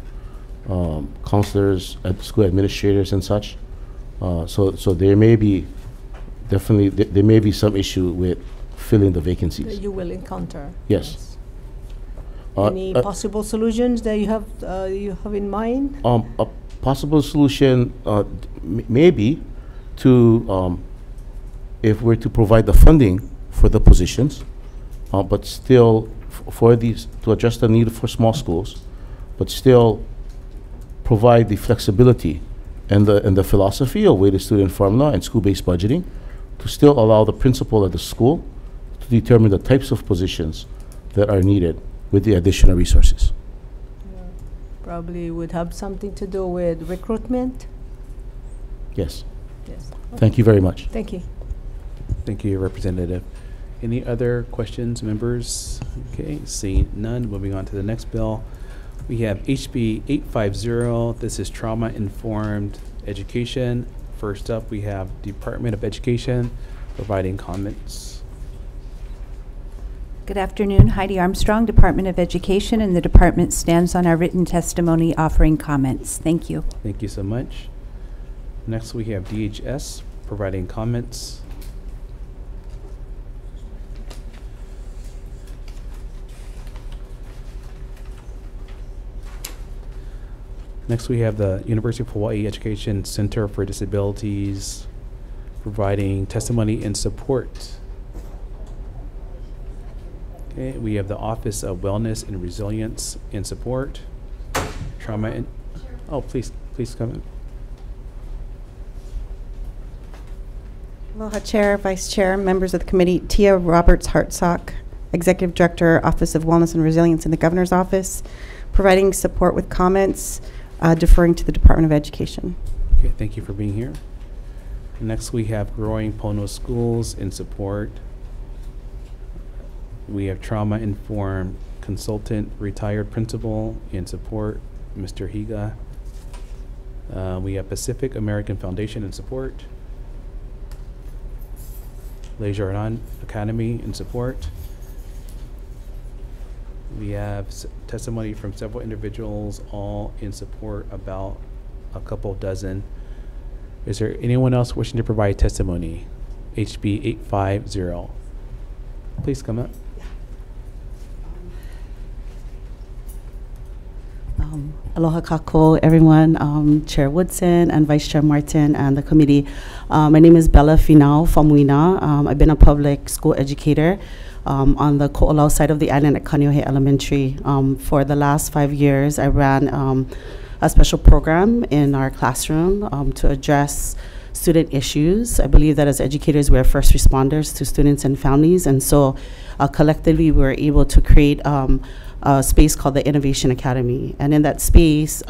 counselors, school administrators, and such. So there may be there may be some issue with filling the vacancies. That you will encounter. Yes. Any possible solutions that you have in mind? A possible solution may be to if we're to provide the funding for the positions, but still for these to address the need for small schools, but still provide the flexibility and the philosophy of weighted student formula and school-based budgeting to still allow the principal at the school to determine the types of positions that are needed with the additional resources. Probably would have something to do with recruitment. Yes. Yes. Thank you very much. Thank you. Thank you, Representative. Any other questions, members? Okay, seeing none, moving on to the next bill. We have HB 850. This is trauma-informed education. First up, we have Department of Education providing comments. Good afternoon, Heidi Armstrong, Department of Education, and the department stands on our written testimony offering comments. Thank you. Thank you so much. Next, we have DHS providing comments. Next, we have the University of Hawaii Education Center for Disabilities providing testimony in support. Okay, we have the Office of Wellness and Resilience in support. Trauma and, oh, please come in. Aloha Chair, Vice Chair, members of the committee. Tia Roberts-Hartsock, Executive Director, Office of Wellness and Resilience in the Governor's Office, providing support with comments, deferring to the Department of Education. Okay, thank you for being here. Next, we have Growing Pono Schools in support. We have Trauma-Informed Consultant, Retired Principal in support, Mr. Higa. We have Pacific American Foundation in support. Le Jardin Academy in support. We have testimony from several individuals, all in support, about a couple dozen. Is there anyone else wishing to provide testimony? HB 850. Please come up. Aloha kako, everyone, Chair Woodson and Vice Chair Martin and the committee. My name is Bella Finau from Wina. I've been a public school educator on the Ko'olau side of the island at Kaneohe Elementary. For the last 5 years, I ran a special program in our classroom to address student issues. I believe that as educators, we're first responders to students and families, and so collectively, we were able to create a space called the Innovation Academy. And in that space,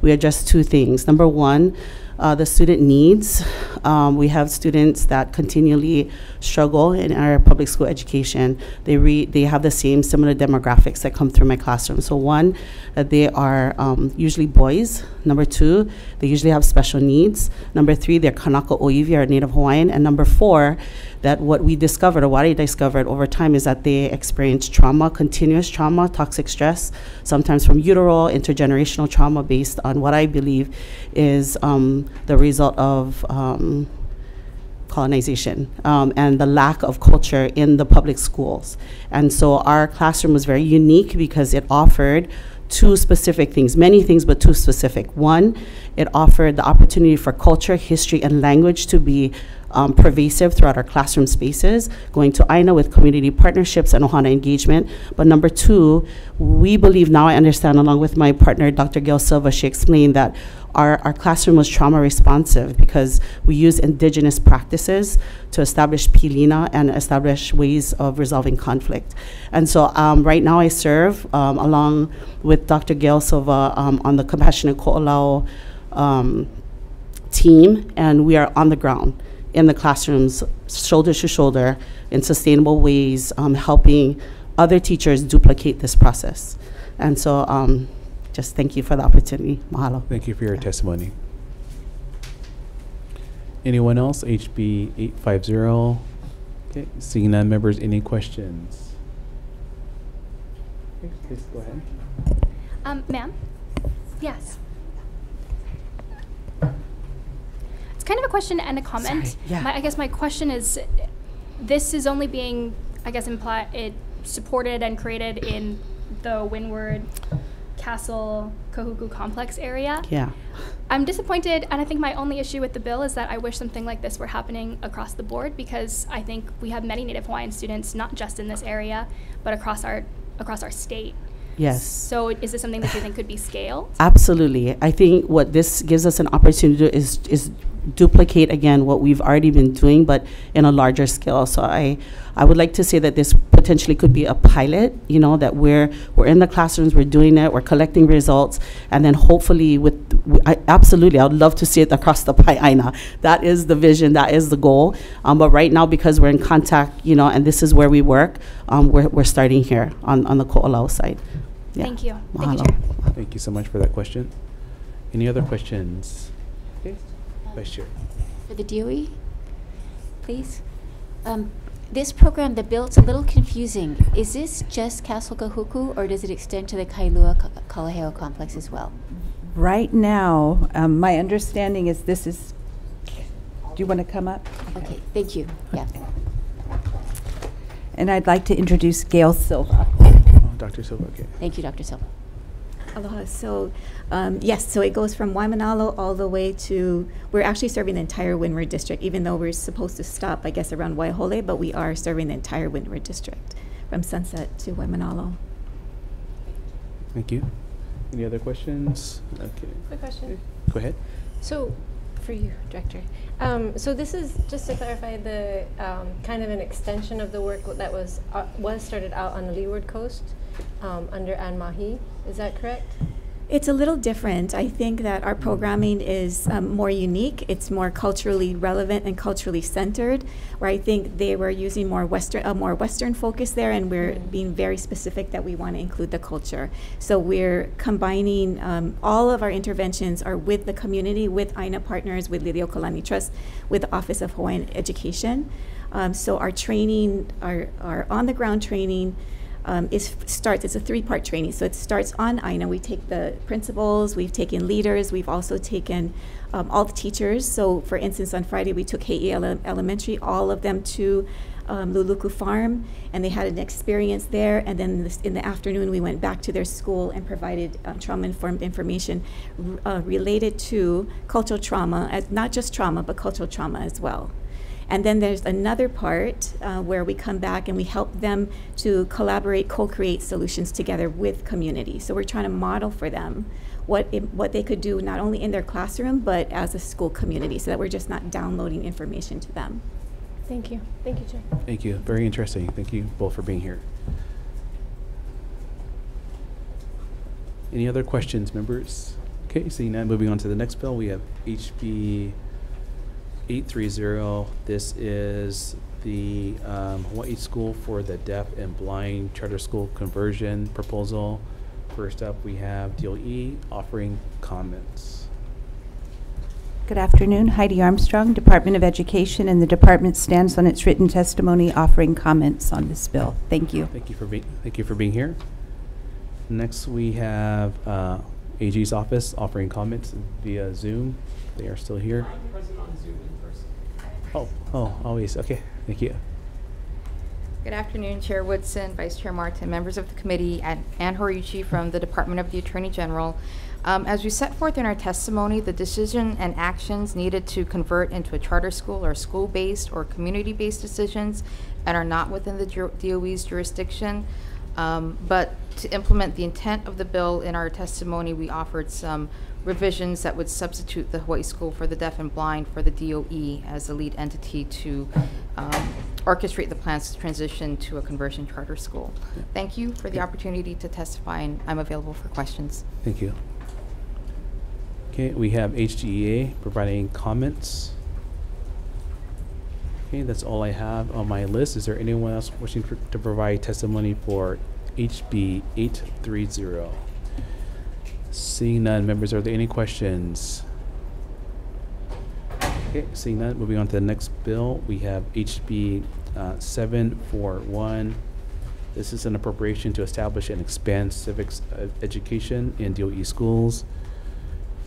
we address two things. Number one, the student needs. We have students that continually struggle in our public school education. They have the same similar demographics that come through my classroom. So one, that they are usually boys. Number two, they usually have special needs. Number three, they're Kanaka Oiwi, or Native Hawaiian. And number four, that what we discovered, or what I discovered over time, is that they experience trauma, continuous trauma, toxic stress, sometimes from utero, intergenerational trauma, based on what I believe is the result of colonization and the lack of culture in the public schools. And so our classroom was very unique because it offered two specific things, many things, but two specific. One, it offered the opportunity for culture, history, and language to be pervasive throughout our classroom spaces, going to Aina with community partnerships and Ohana engagement. But number two, we believe, now I understand, along with my partner, Dr. Gail Silva, she explained that our classroom was trauma responsive because we use indigenous practices to establish pilina and establish ways of resolving conflict. And so right now I serve along with Dr. Gail Silva on the Compassionate Ko'olau team, and we are on the ground in the classrooms, shoulder to shoulder, in sustainable ways, helping other teachers duplicate this process. And so just thank you for the opportunity. Mahalo. Thank you for your testimony. Anyone else? HB 850. Okay, seeing none, members, any questions? Okay, please go ahead. Ma'am? Yes. It's kind of a question and a comment. Sorry, yeah. I guess my question is, this is only being, I guess, supported and created in the Windward Castle Kahuku complex area. Yeah. I'm disappointed, and I think my only issue with the bill is that I wish something like this were happening across the board, because I think we have many Native Hawaiian students, not just in this area, but across our state. Yes. So is this something that you think could be scaled? Absolutely. I think what this gives us an opportunity to do is duplicate again what we've already been doing, but in a larger scale. So I would like to say that this potentially could be a pilot, you know, that we're in the classrooms, we're doing it, we're collecting results, and then hopefully absolutely, I would love to see it across the Aina. That is the vision, that is the goal. But right now, because we're in contact, you know, and this is where we work, we're starting here on the Ko'olau side. Yeah. Thank you. Mahalo. Thank you, Chair. Thank you so much for that question. Any other questions? Okay. Vice Chair. For the DOE, please. This program, the bill, it's a little confusing. Is this just Castle Kahuku, or does it extend to the Kailua Kalaheo complex as well? Right now, my understanding is this is, do you want to come up? Okay, thank you. Yeah. And I'd like to introduce Gail Silva. Dr. Silva, okay. Thank you, Dr. Silva. Aloha. So, yes, so it goes from Waimanalo all the way to, we're actually serving the entire Windward District, even though we're supposed to stop, I guess, around Waihole, but we are serving the entire Windward District from Sunset to Waimanalo. Thank you. Any other questions? Okay. Quick question. Go ahead. So, for you, Director. So this is, just to clarify, the kind of an extension of the work that was started out on the Leeward Coast under Ann Mahi. Is that correct? It's a little different. I think that our programming is more unique. It's more culturally relevant and culturally centered, where I think they were using more Western focus there, and we're being very specific that we want to include the culture. So we're combining all of our interventions are with the community, with Aina Partners, with Liliuokalani Trust, with the Office of Hawaiian Education. So our training, our on-the-ground training, it's a 3-part training. So it starts on Aina. We take the principals, we've taken leaders, we've also taken all the teachers. So for instance, on Friday we took Hei Elementary, all of them to Luluku Farm, and they had an experience there. And then in the afternoon we went back to their school and provided trauma-informed information related to cultural trauma, not just trauma, but cultural trauma as well. And then there's another part where we come back and we help them to collaborate, co-create solutions together with community. So we're trying to model for them what they could do not only in their classroom, but as a school community, so that we're just not downloading information to them. Thank you. Thank you, Chair. Thank you. Very interesting. Thank you both for being here. Any other questions, members? Okay, seeing none, moving on to the next bill, we have HB 830. This is the Hawaii School for the Deaf and Blind Charter School conversion proposal. First up, we have DOE offering comments. Good afternoon. Heidi Armstrong, Department of Education, and the department stands on its written testimony offering comments on this bill. Thank you. Thank you for being here. Next, we have AG's office offering comments via Zoom. They are still here. Oh, always. Okay, thank you. Good afternoon, Chair Woodson, Vice Chair Martin, members of the committee, and Ann Horiuchi from the Department of the Attorney General. As we set forth in our testimony, the decision and actions needed to convert into a charter school are school-based or community-based decisions and are not within the DOE's jurisdiction. But to implement the intent of the bill in our testimony, we offered some revisions that would substitute the Hawaii School for the Deaf and Blind for the DOE as the lead entity to orchestrate the plans to transition to a conversion charter school. Thank you for the opportunity to testify, and I'm available for questions. Thank you. Okay, we have HGEA providing comments. Okay, that's all I have on my list. Is there anyone else wishing to provide testimony for HB 830? Seeing none, members, are there any questions? Okay, seeing none, moving on to the next bill, we have HB 741. This is an appropriation to establish and expand civics education in DOE schools.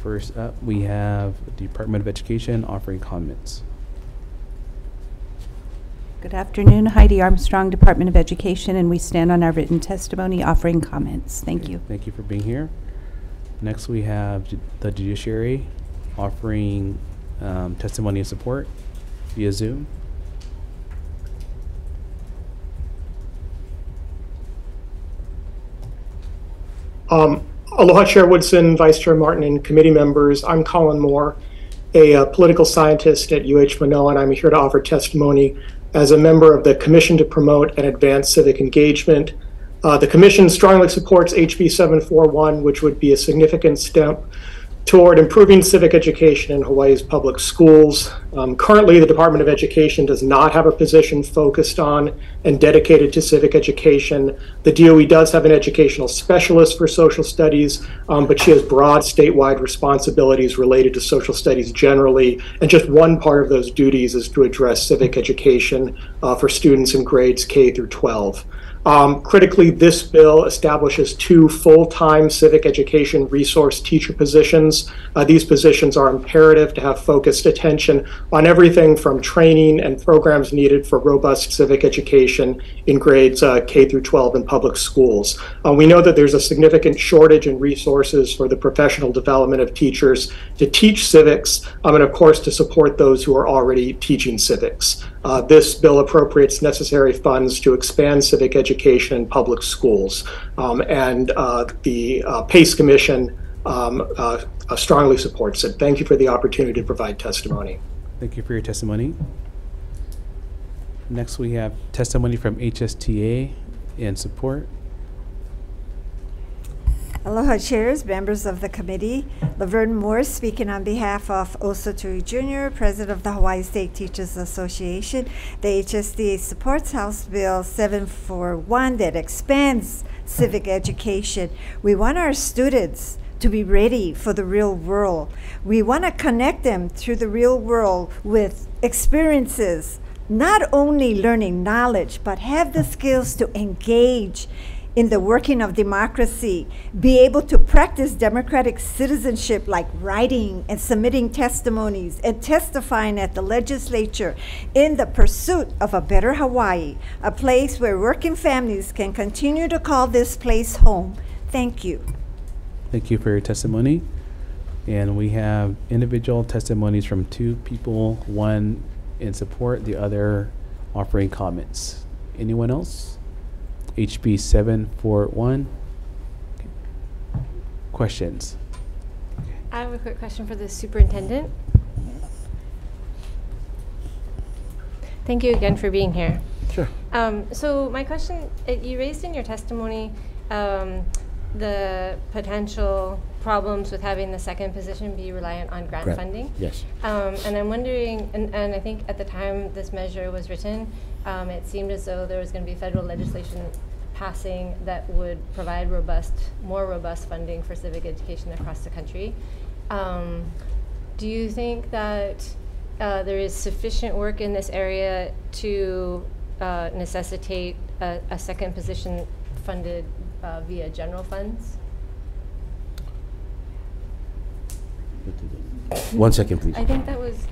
First up, we have the Department of Education offering comments. Good afternoon. Heidi Armstrong, Department of Education, and we stand on our written testimony offering comments. Thank you. Thank you for being here. Next, we have the judiciary offering testimony and support via Zoom. Aloha, Chair Woodson, Vice Chair Martin, and committee members. I'm Colin Moore, a political scientist at UH Manoa, and I'm here to offer testimony as a member of the Commission to Promote and Advance Civic Engagement. The Commission strongly supports HB 741, which would be a significant step toward improving civic education in Hawaii's public schools. Currently, the Department of Education does not have a position focused on and dedicated to civic education. The DOE does have an educational specialist for social studies, but she has broad statewide responsibilities related to social studies generally, and just one part of those duties is to address civic education for students in grades K through 12. Critically, this bill establishes 2 full-time civic education resource teacher positions. These positions are imperative to have focused attention on everything from training and programs needed for robust civic education in grades K through 12 in public schools. We know that there's a significant shortage in resources for the professional development of teachers to teach civics, and of course to support those who are already teaching civics. This bill appropriates necessary funds to expand civic education in public schools, and the PACE Commission strongly supports it. Thank you for the opportunity to provide testimony. Thank you for your testimony. Next, we have testimony from HSTA in support. Aloha chairs, members of the committee. Laverne Moore speaking on behalf of Osa Tui Jr., President of the Hawaii State Teachers Association. The HSTA supports House Bill 741 that expands civic education. We want our students to be ready for the real world. We want to connect them through the real world with experiences, not only learning knowledge, but have the skills to engage in the working of democracy, be able to practice democratic citizenship like writing and submitting testimonies and testifying at the legislature in the pursuit of a better Hawaii, a place where working families can continue to call this place home. Thank you. Thank you for your testimony. And we have individual testimonies from 2 people, one in support, the other offering comments. Anyone else? HB 741. Okay. Questions? I have a quick question for the superintendent. Thank you again for being here. Sure. So my question, you raised in your testimony the potential problems with having the second position be reliant on grant funding. Yes. And I'm wondering, and I think at the time this measure was written, it seemed as though there was going to be federal legislation passing that would provide more robust funding for civic education across the country. Do you think that there is sufficient work in this area to necessitate a second position funded via general funds? 1 second, please. I think that was.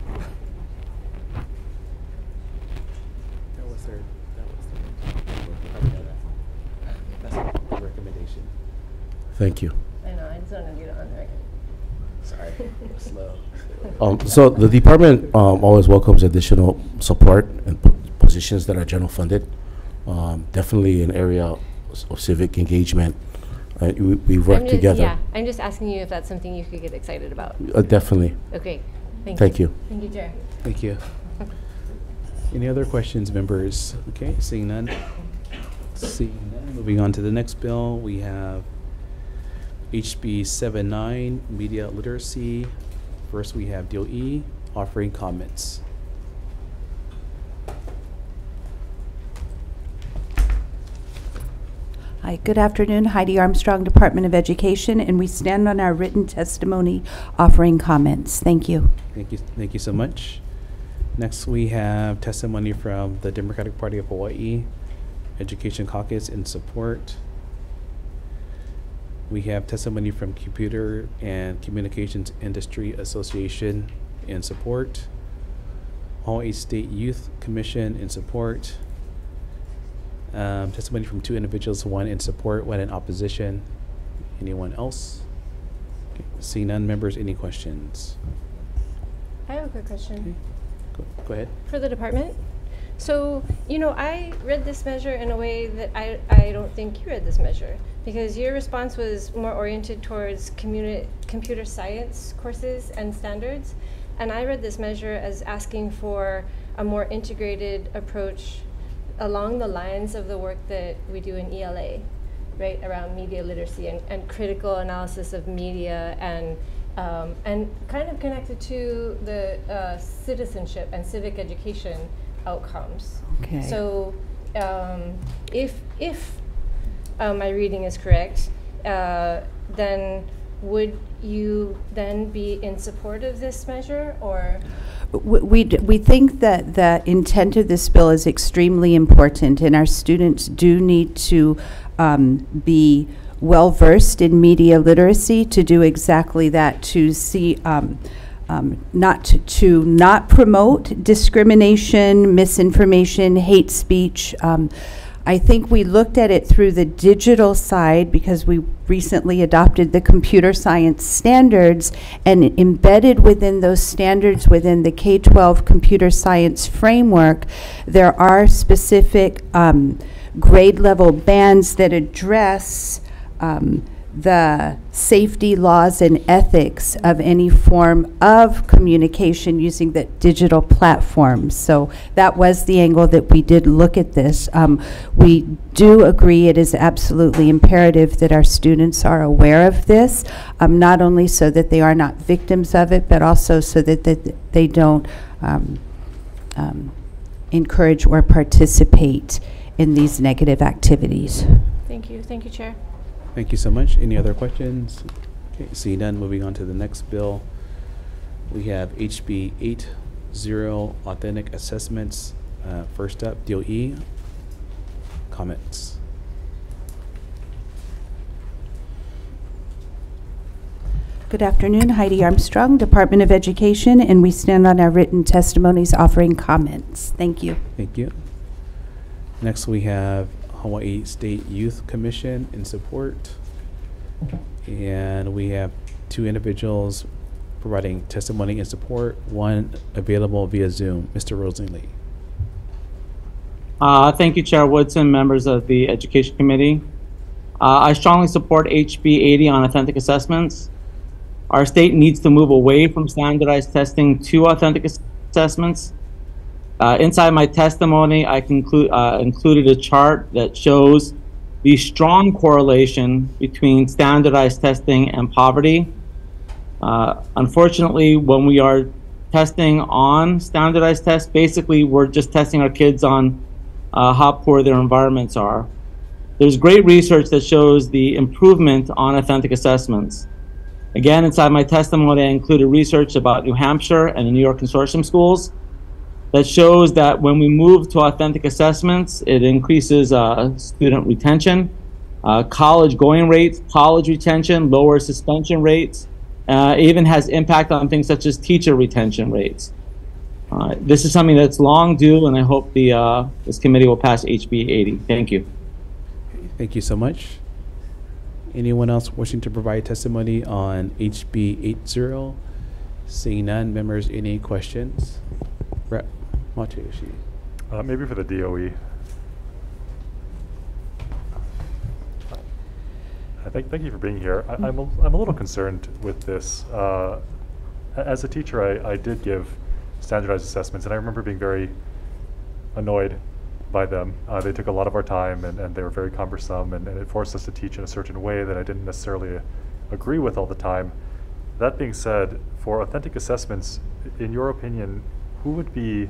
That's the recommendation. Thank you. I know, I just want to get it on the record. Sorry, slow. So the department always welcomes additional support and positions that are general funded. Definitely an area of civic engagement. We work together. Yeah, I'm just asking you if that's something you could get excited about. Definitely. Okay, Thank you. Thank you, Chair. Thank you. Any other questions, members? Okay, seeing none. Seeing none, moving on to the next bill, we have HB 79, Media Literacy. First, we have DOE offering comments. Hi, good afternoon. Heidi Armstrong, Department of Education, and we stand on our written testimony offering comments. Thank you. Thank you so much. Next, we have testimony from the Democratic Party of Hawaii Education Caucus in support. We have testimony from Computer and Communications Industry Association in support. Hawaii State Youth Commission in support. Testimony from 2 individuals, 1 in support, 1 in opposition. Anyone else? Okay. Seeing none, members, any questions? I have a quick question. Okay. Go ahead. For the department. So, you know, I read this measure in a way that I don't think you read this measure, because your response was more oriented towards computer science courses and standards. And I read this measure as asking for a more integrated approach along the lines of the work that we do in ELA, right, around media literacy and critical analysis of media and kind of connected to the citizenship and civic education outcomes. Okay. So if my reading is correct, then would you then be in support of this measure, or? We think that the intent of this bill is extremely important, and our students do need to be well versed in media literacy to do exactly that, to see not promote discrimination, misinformation, hate speech. I think we looked at it through the digital side because we recently adopted the computer science standards, and embedded within those standards within the K-12 computer science framework, there are specific grade level bands that address the safety laws and ethics of any form of communication using the digital platforms. So that was the angle that we did look at this. We do agree it is absolutely imperative that our students are aware of this, not only so that they are not victims of it, but also so that they don't encourage or participate in these negative activities. Thank you. Thank you, Chair. Thank you so much. Any other questions? Okay, seeing none, moving on to the next bill. We have HB 80, authentic assessments. First up, DOE. Comments? Good afternoon, Heidi Armstrong, Department of Education, and we stand on our written testimonies offering comments. Thank you. Thank you. Next, we have Hawaii State Youth Commission in support, and we have two individuals providing testimony in support, one available via Zoom. Mr. Rosenlee. Thank you, Chair Woodson, members of the Education Committee. I strongly support HB 80 on authentic assessments. Our state needs to move away from standardized testing to authentic assessments. Inside my testimony, I included a chart that shows the strong correlation between standardized testing and poverty. Unfortunately, when we are testing on standardized tests, basically we're just testing our kids on how poor their environments are. There's great research that shows the improvement on authentic assessments. Again, inside my testimony, I included research about New Hampshire and the New York Consortium schools that shows that when we move to authentic assessments, it increases student retention, college going rates, college retention, lower suspension rates, even has impact on things such as teacher retention rates. This is something that's long due, and I hope this committee will pass HB 80. Thank you. Thank you so much. Anyone else wishing to provide testimony on HB 80? Seeing none, members, any questions? Rep Mateyoshi. Maybe for the DOE. Thank you for being here. I'm a little concerned with this. As a teacher, I did give standardized assessments, and I remember being very annoyed by them. They took a lot of our time, and they were very cumbersome, and it forced us to teach in a certain way that I didn't necessarily agree with all the time. That being said, for authentic assessments, in your opinion, who would be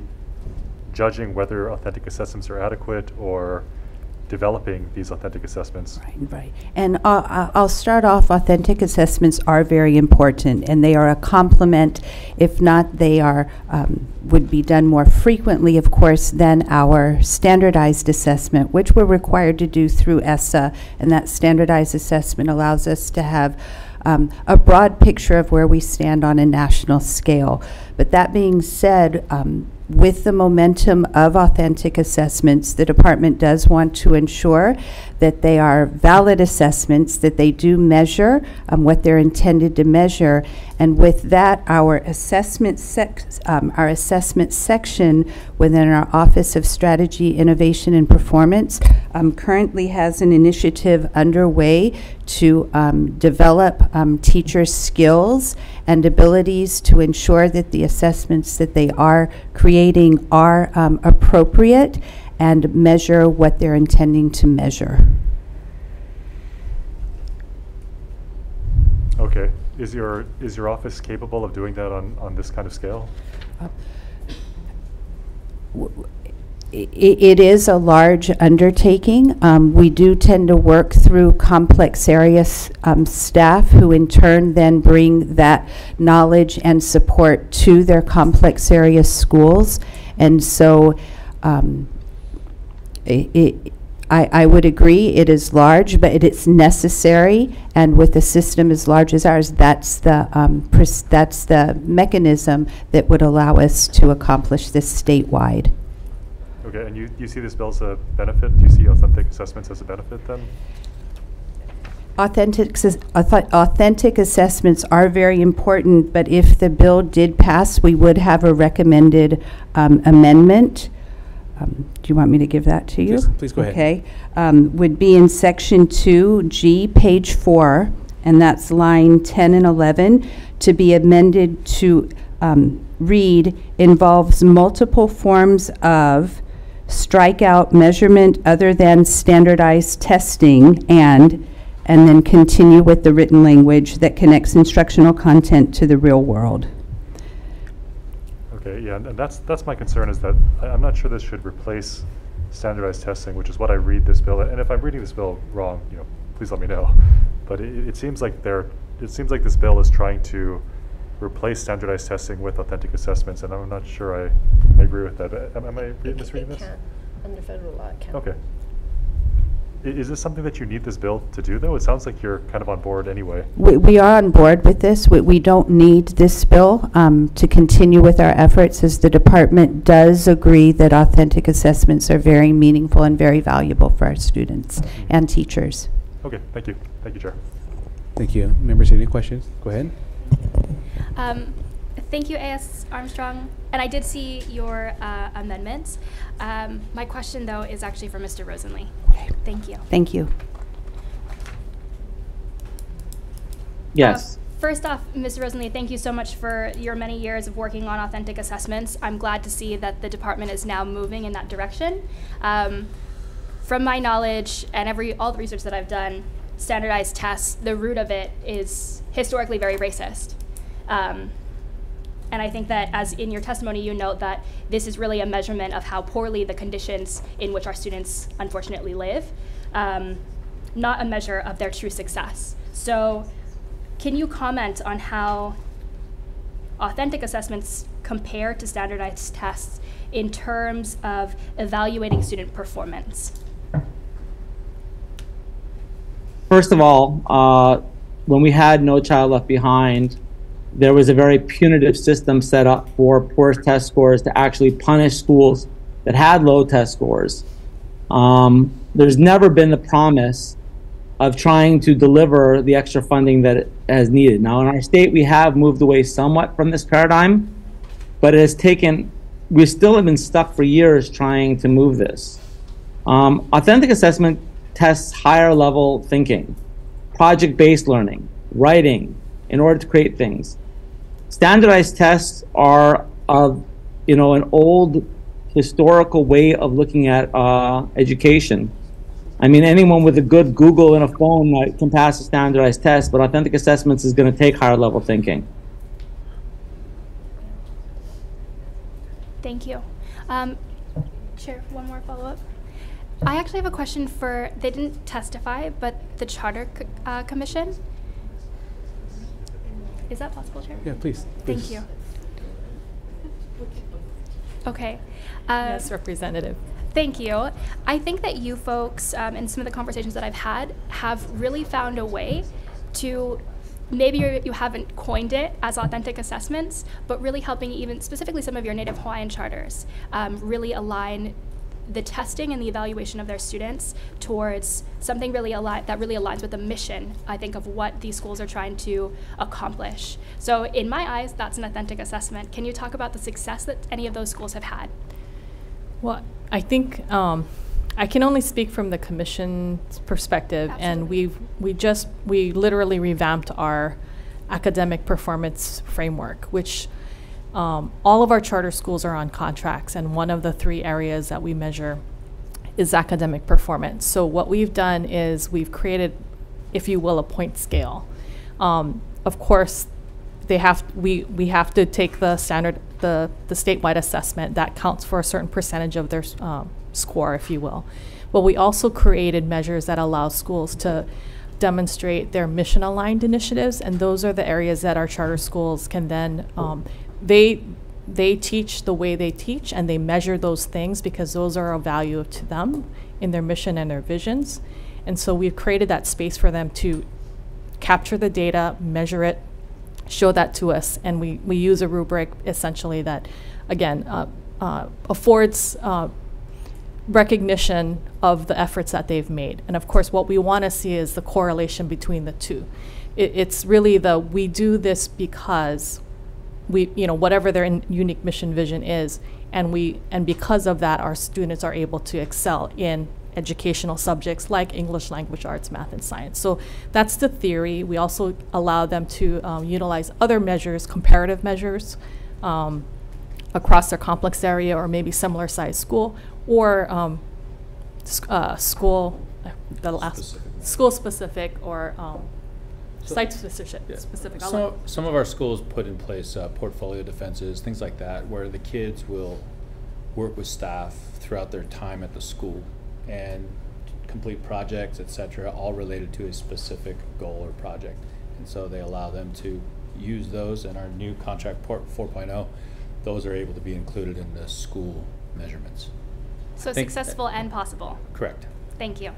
judging whether authentic assessments are adequate or developing these authentic assessments? Right. And I'll start off, authentic assessments are very important, and they are a complement. If not, they are would be done more frequently, of course, than our standardized assessment, which we're required to do through ESSA, and that standardized assessment allows us to have a broad picture of where we stand on a national scale. But that being said, with the momentum of authentic assessments, the department does want to ensure that they are valid assessments, that they do measure what they're intended to measure. And with that, our assessment section within our Office of Strategy, Innovation, and Performance currently has an initiative underway to develop teachers' skills and abilities to ensure that the assessments that they are creating are appropriate and measure what they're intending to measure. Okay. Is your office capable of doing that on this kind of scale? it is a large undertaking. We do tend to work through complex area staff who in turn then bring that knowledge and support to their complex area schools. And so I would agree it is large, but it's necessary, and with a system as large as ours, that's the mechanism that would allow us to accomplish this statewide. Okay, and you see this bill as a benefit? Do you see authentic assessments as a benefit then? Authentic assessments are very important, but if the bill did pass, we would have a recommended amendment. Do you want me to give that to you? Please go ahead. Okay. Would be in section 2G, page 4, and that's line 10 and 11, to be amended to read, involves multiple forms of strikeout measurement other than standardized testing, and then continue with the written language that connects instructional content to the real world. Okay, yeah, and that's my concern, is that I'm not sure this should replace standardized testing, which is what I read this bill. And if I'm reading this bill wrong, please let me know. But it seems like this bill is trying to replace standardized testing with authentic assessments, and I'm not sure I agree with that. Am I misreading this? Under federal law, it can't. Okay. Is this something that you need this bill to do, though? It sounds like you're kind of on board anyway. We are on board with this. We don't need this bill to continue with our efforts, as the department does agree that authentic assessments are very meaningful and very valuable for our students and teachers. Okay, thank you. Thank you, Chair. Thank you. Members, any questions? Go ahead. Thank you, A.S. Armstrong. And I did see your amendments. My question, though, is actually for Mr. Rosenly. Okay. Thank you. Thank you. Yes. First off, Mr. Rosenly, thank you so much for your many years of working on authentic assessments. I'm glad to see that the department is now moving in that direction. From my knowledge and all the research that I've done, standardized tests, the root of it is historically very racist. And I think that, as in your testimony, you note that this is really a measurement of how poorly the conditions in which our students unfortunately live, not a measure of their true success. So can you comment on how authentic assessments compare to standardized tests in terms of evaluating student performance? First of all, when we had No Child Left Behind, there was a very punitive system set up for poor test scores to actually punish schools that had low test scores. There's never been the promise of trying to deliver the extra funding that it has needed. Now, in our state, we have moved away somewhat from this paradigm, but it has taken, we still have been stuck for years trying to move this. Authentic assessment tests higher level thinking, project-based learning, writing, in order to create things. Standardized tests are an old historical way of looking at education. I mean, anyone with a good Google and a phone can pass a standardized test, but authentic assessments is going to take higher level thinking. Thank you. Chair, one more follow-up. I actually have a question for, they didn't testify, but the Charter Commission. Is that possible, Chair? Yeah, please. Thank you. Okay. Yes, Representative. Thank you. I think that you folks, in some of the conversations that I've had, have really found a way to, maybe you haven't coined it as authentic assessments, but really helping even specifically some of your Native Hawaiian charters really align the testing and the evaluation of their students towards something that really aligns with the mission, I think, of what these schools are trying to accomplish. So in my eyes, that's an authentic assessment. Can you talk about the success that any of those schools have had? Well, I think I can only speak from the commission's perspective. Absolutely. And we literally revamped our academic performance framework, which all of our charter schools are on contracts, and one of the 3 areas that we measure is academic performance. So what we've done is we've created, if you will, a point scale. Of course, we have to take the standard, the statewide assessment that counts for a certain percentage of their score, if you will. But we also created measures that allow schools to demonstrate their mission-aligned initiatives, and those are the areas that our charter schools can then, they teach the way they teach, and they measure those things because those are of value to them in their mission and their visions. And so we've created that space for them to capture the data, measure it, show that to us, and we use a rubric essentially that, again, affords recognition of the efforts that they've made. And of course, what we want to see is the correlation between the two. It's really we do this because whatever their unique mission vision is, and because of that, our students are able to excel in educational subjects like English language arts, math, and science. So that's the theory. We also allow them to utilize other measures, comparative measures, across their complex area or maybe similar size school, or school specific or site specific. Yeah. Some of our schools put in place portfolio defenses, things like that, where the kids will work with staff throughout their time at the school and complete projects, etc., all related to a specific goal or project. And so they allow them to use those in our new contract 4.0. Those are able to be included in the school measurements. So successful and possible. Correct. Thank you.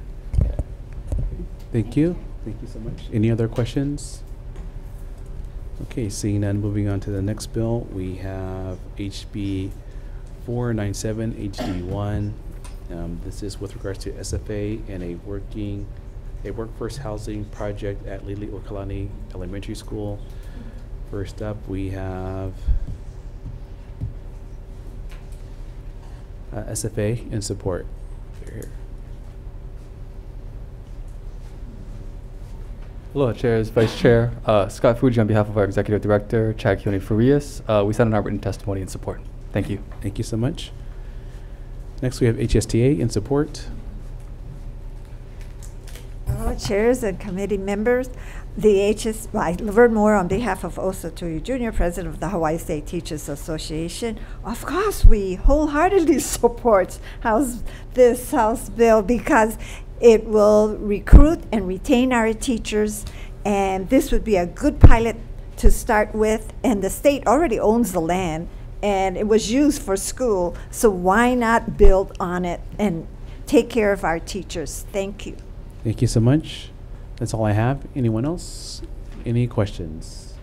Thank you. Thank you so much. Any other questions? Okay, seeing none, moving on to the next bill. We have HB 497 HD1. This is with regards to SFA and a workforce housing project at Lili'uokalani Elementary School. First up, we have SFA in support. Here. Hello, Chairs, Vice Chair. Scott Fuji on behalf of our Executive Director, Chad Keone Farias. We sent in our written testimony in support. Thank you. Thank you so much. Next, we have HSTA in support. Hello, chairs and committee members. Laverne Moore on behalf of Osa Tui Jr., President of the Hawaii State Teachers Association. Of course, we wholeheartedly support this House bill because it will recruit and retain our teachers, and this would be a good pilot to start with, and the state already owns the land, and it was used for school, so why not build on it and take care of our teachers? Thank you. Thank you so much. That's all I have. Anyone else? Any questions?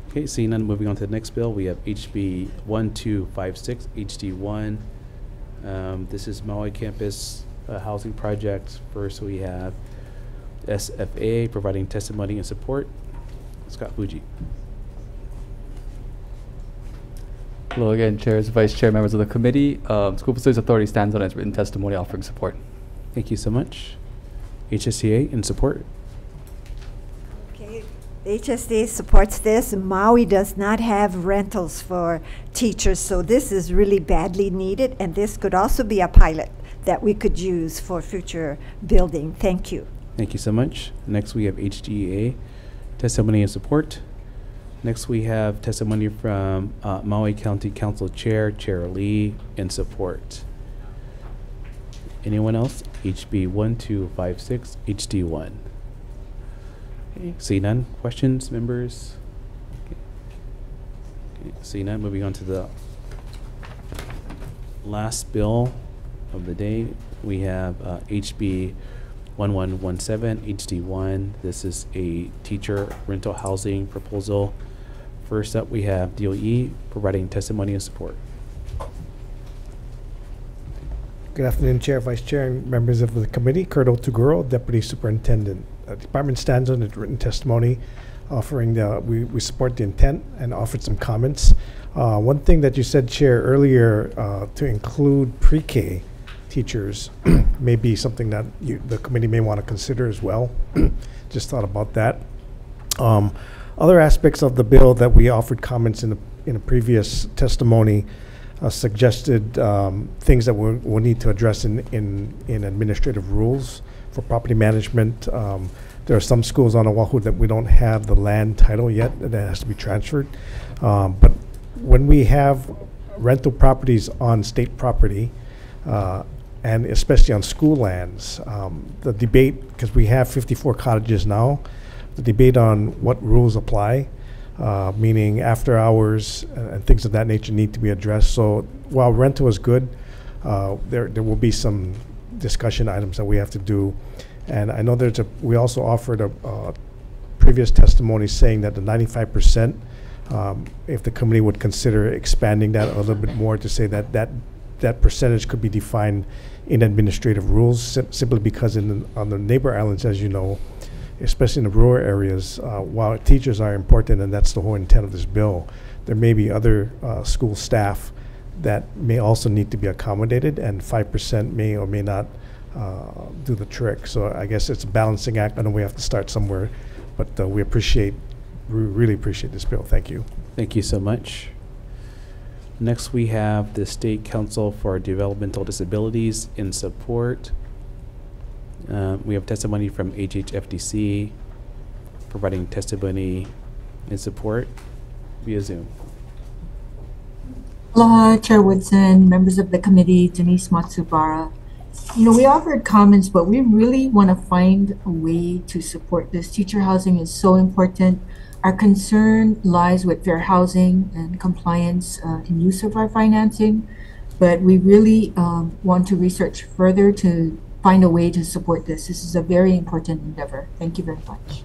Okay, seeing none, moving on to the next bill. We have HB 1256 HD1. This is Maui Campus Housing Project. First, we have SFA providing testimony and support. Scott Fuji. Hello again, Chairs, Vice Chair, members of the committee. School Facilities Authority stands on its written testimony offering support. Thank you so much. HSTA in support. Okay, HSTA supports this. Maui does not have rentals for teachers, so this is really badly needed, and this could also be a pilot that we could use for future building. Thank you. Thank you so much. Next, we have HGA testimony and support. Next, we have testimony from Maui County Council Chair Lee in support. Anyone else? HB 1256 HD1. Okay, see none. Questions, members? Okay, see none. Moving on to the last bill of the day. We have HB 1117 HD1. This is a teacher rental housing proposal. First up, we have DOE providing testimony and support. Good afternoon, Chair, Vice Chair, and members of the committee. Kurt Otuguro, Deputy Superintendent. Department stands on its written testimony, offering we support the intent and offered some comments. One thing that you said, Chair, earlier, to include pre-K teachers may be something that the committee may want to consider as well. Just thought about that. Other aspects of the bill that we offered comments in a previous testimony suggested things that we'll need to address in administrative rules for property management. There are some schools on Oahu that we don't have the land title yet, that has to be transferred. But when we have rental properties on state property, and especially on school lands, the debate, because we have 54 cottages now, the debate on what rules apply, meaning after hours and things of that nature need to be addressed. So while rental is good, there will be some discussion items that we have to do. And I know we also offered a previous testimony saying that the 95%, if the committee would consider expanding that a little bit more to say that percentage could be defined in administrative rules, simply because on the neighbor islands, as you know, especially in the rural areas, while teachers are important, and that's the whole intent of this bill, there may be other school staff that may also need to be accommodated, and 5% may or may not do the trick. So I guess it's a balancing act. I know we have to start somewhere, but we really appreciate this bill. Thank you. Thank you so much. Next, we have the State Council for Developmental Disabilities in support. We have testimony from HHFDC providing testimony in support via Zoom. Aloha, Chair Woodson, members of the committee, Denise Matsubara. You know, we offered comments, but we really want to find a way to support this. Teacher housing is so important. Our concern lies with fair housing and compliance in use of our financing, but we really want to research further to find a way to support this. This is a very important endeavor. Thank you very much.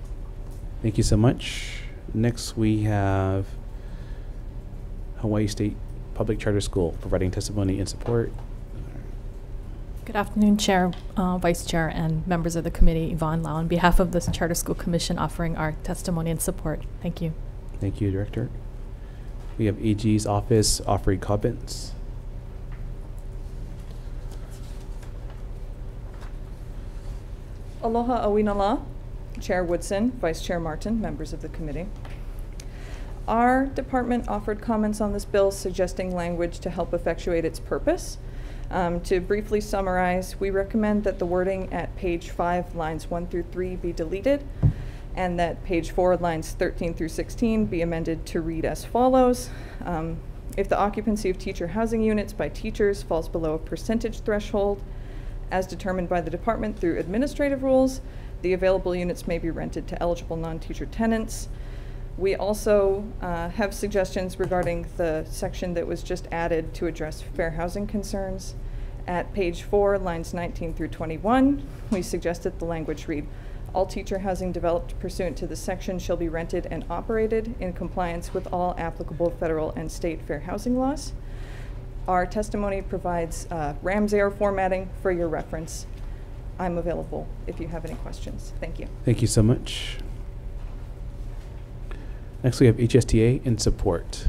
Thank you so much. Next, we have Hawaii State Public Charter School providing testimony in support. Good afternoon, Chair, Vice Chair, and members of the committee. Yvonne Lau, on behalf of the Charter School Commission, offering our testimony and support. Thank you. Thank you, Director. We have AG's office offering comments. Aloha Awinala, Chair Woodson, Vice Chair Martin, members of the committee. Our department offered comments on this bill suggesting language to help effectuate its purpose. To briefly summarize, we recommend that the wording at page 5, lines 1 through 3 be deleted, and that page 4, lines 13 through 16 be amended to read as follows. If the occupancy of teacher housing units by teachers falls below a percentage threshold, as determined by the department through administrative rules, the available units may be rented to eligible non-teacher tenants. We also have suggestions regarding the section that was just added to address fair housing concerns. At page 4, lines 19 through 21, we suggested the language read, all teacher housing developed pursuant to this section shall be rented and operated in compliance with all applicable federal and state fair housing laws. Our testimony provides Ramsay formatting for your reference. I'm available if you have any questions. Thank you. Thank you so much. Next, we have HSTA in support.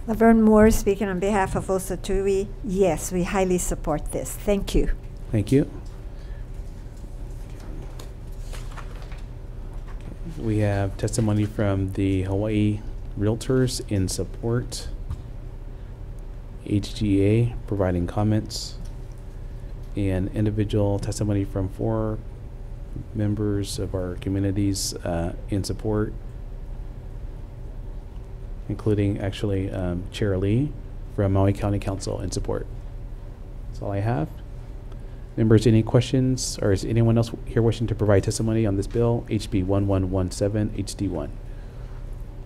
Laverne Moore speaking on behalf of Osatui. Yes, we highly support this. Thank you. Thank you. We have testimony from the Hawaii Realtors in support. HGA providing comments. And individual testimony from 4 members of our communities in support, including actually Chair Lee from Maui County Council in support. That's all I have. Members, any questions, or is anyone else here wishing to provide testimony on this bill, HB 1117 HD1?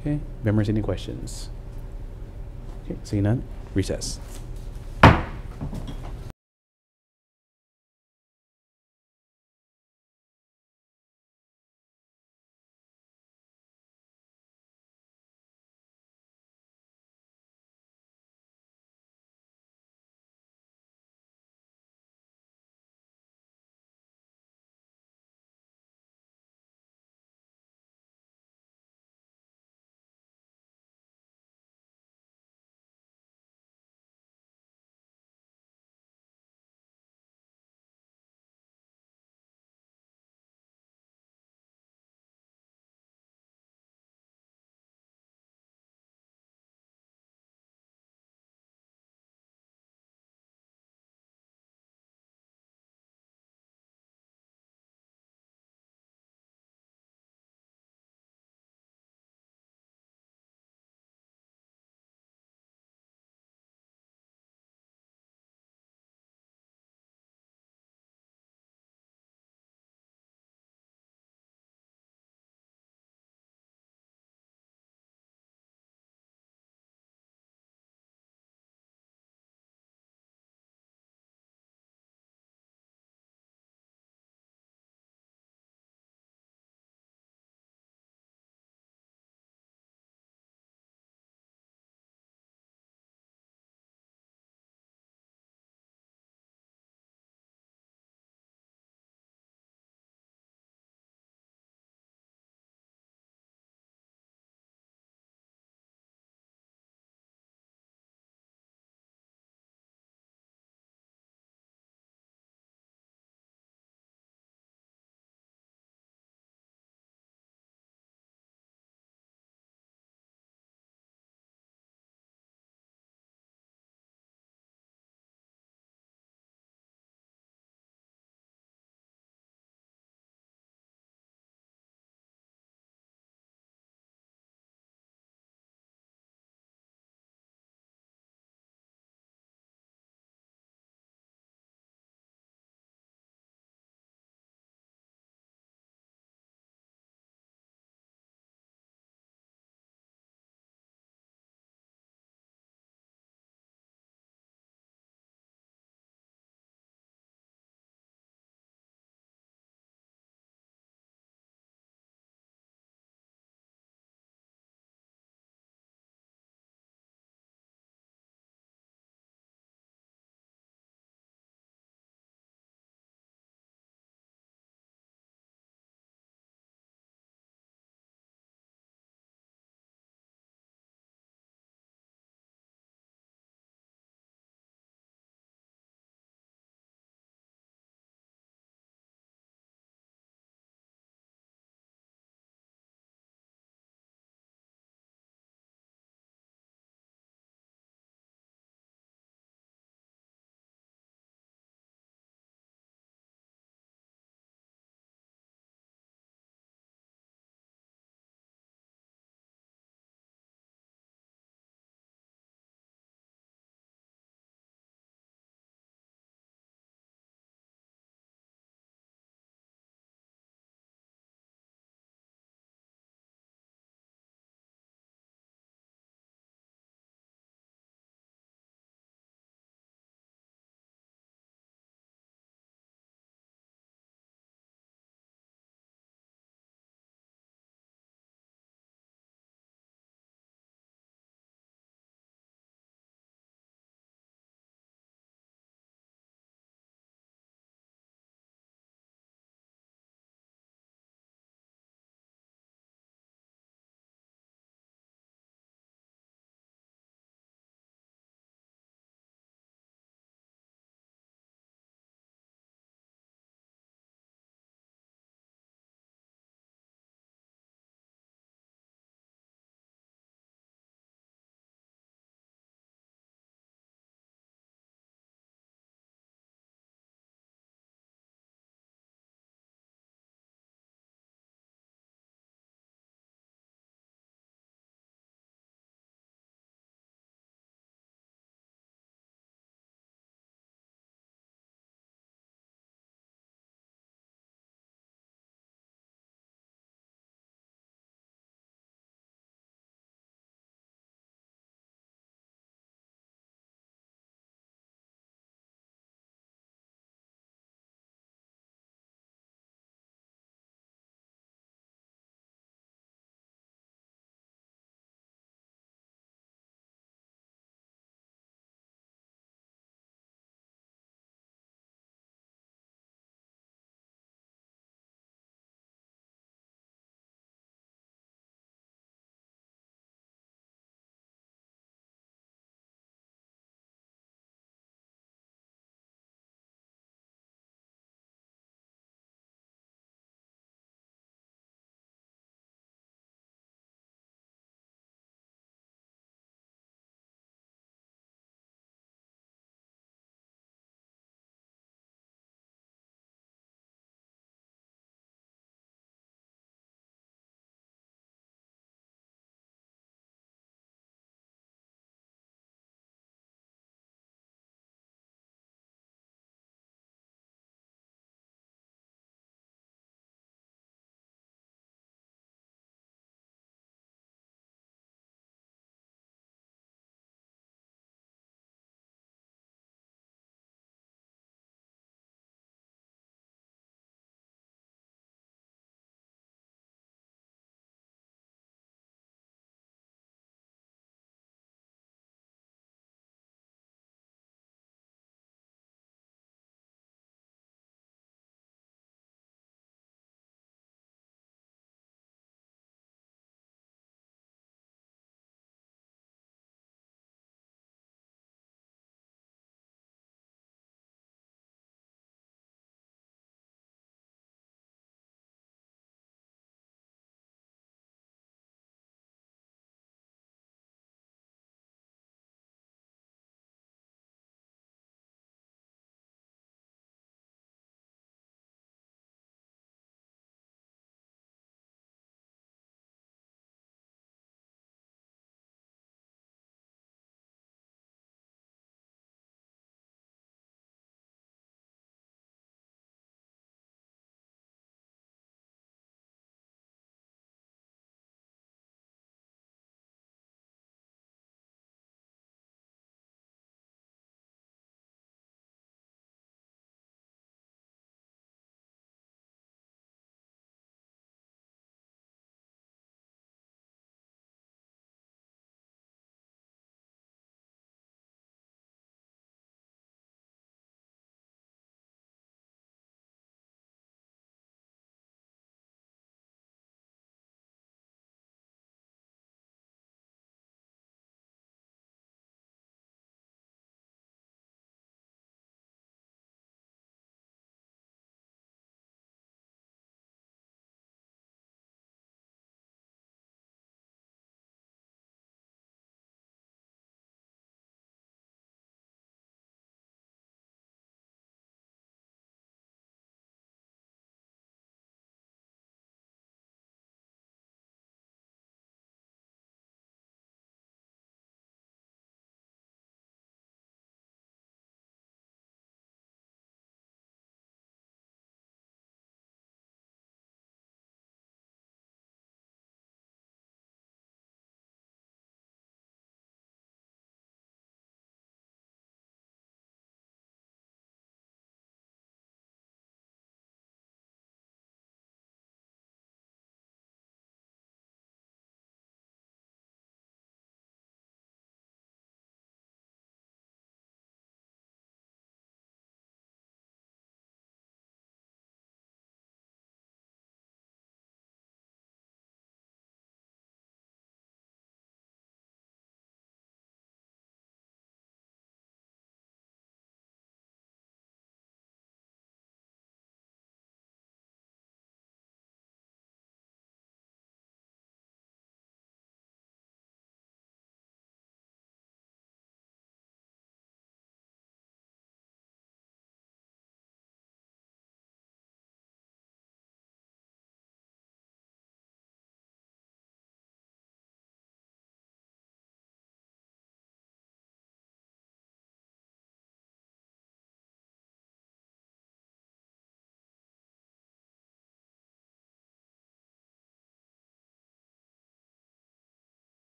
Okay, members, any questions? Okay, seeing none, recess.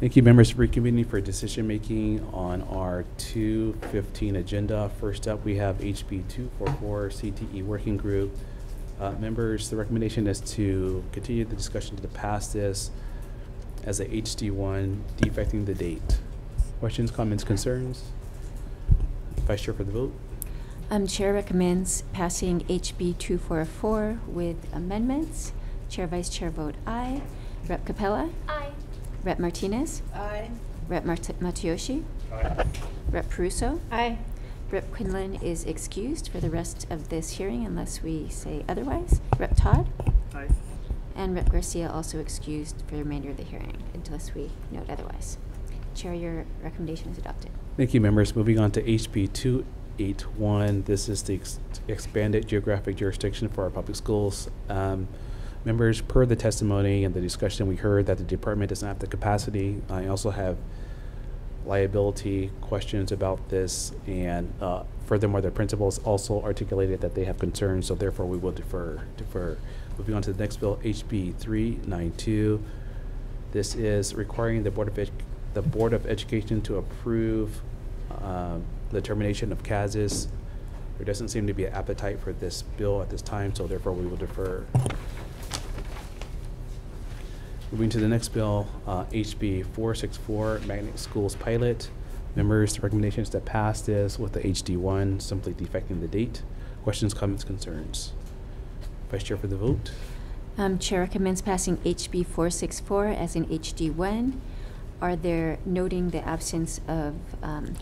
Thank you, members, for reconvening for decision-making on our 2:15 agenda. First up, we have HB 244 CTE Working Group. Members, the recommendation is to continue the discussion to pass this as a HD1, defecting the date. Questions, comments, concerns? Vice Chair for the vote. Chair recommends passing HB 244 with amendments. Chair, Vice Chair vote aye. Rep. Capella? Aye. Rep. Martinez? Aye. Rep. Matayoshi? Aye. Rep. Peruso? Aye. Rep. Quinlan is excused for the rest of this hearing unless we say otherwise. Rep. Todd? Aye. And Rep. Garcia also excused for the remainder of the hearing unless we note otherwise. Chair, your recommendation is adopted. Thank you, members. Moving on to HB 281. This is the expanded geographic jurisdiction for our public schools. Members, per the testimony and the discussion, we heard that the department does not have the capacity. I also have liability questions about this, and furthermore, the principals also articulated that they have concerns, so therefore we will defer. Moving on to the next bill, HB 392. This is requiring the Board of Education to approve the termination of CASs. There doesn't seem to be an appetite for this bill at this time, so therefore we will defer. Moving to the next bill, HB 464, Magnet Schools Pilot. Members, the recommendation is to pass this with the HD1, simply defecting the date. Questions, comments, concerns? Vice Chair for the vote. Chair recommends passing HB 464 as an HD1. Are there, noting the absence of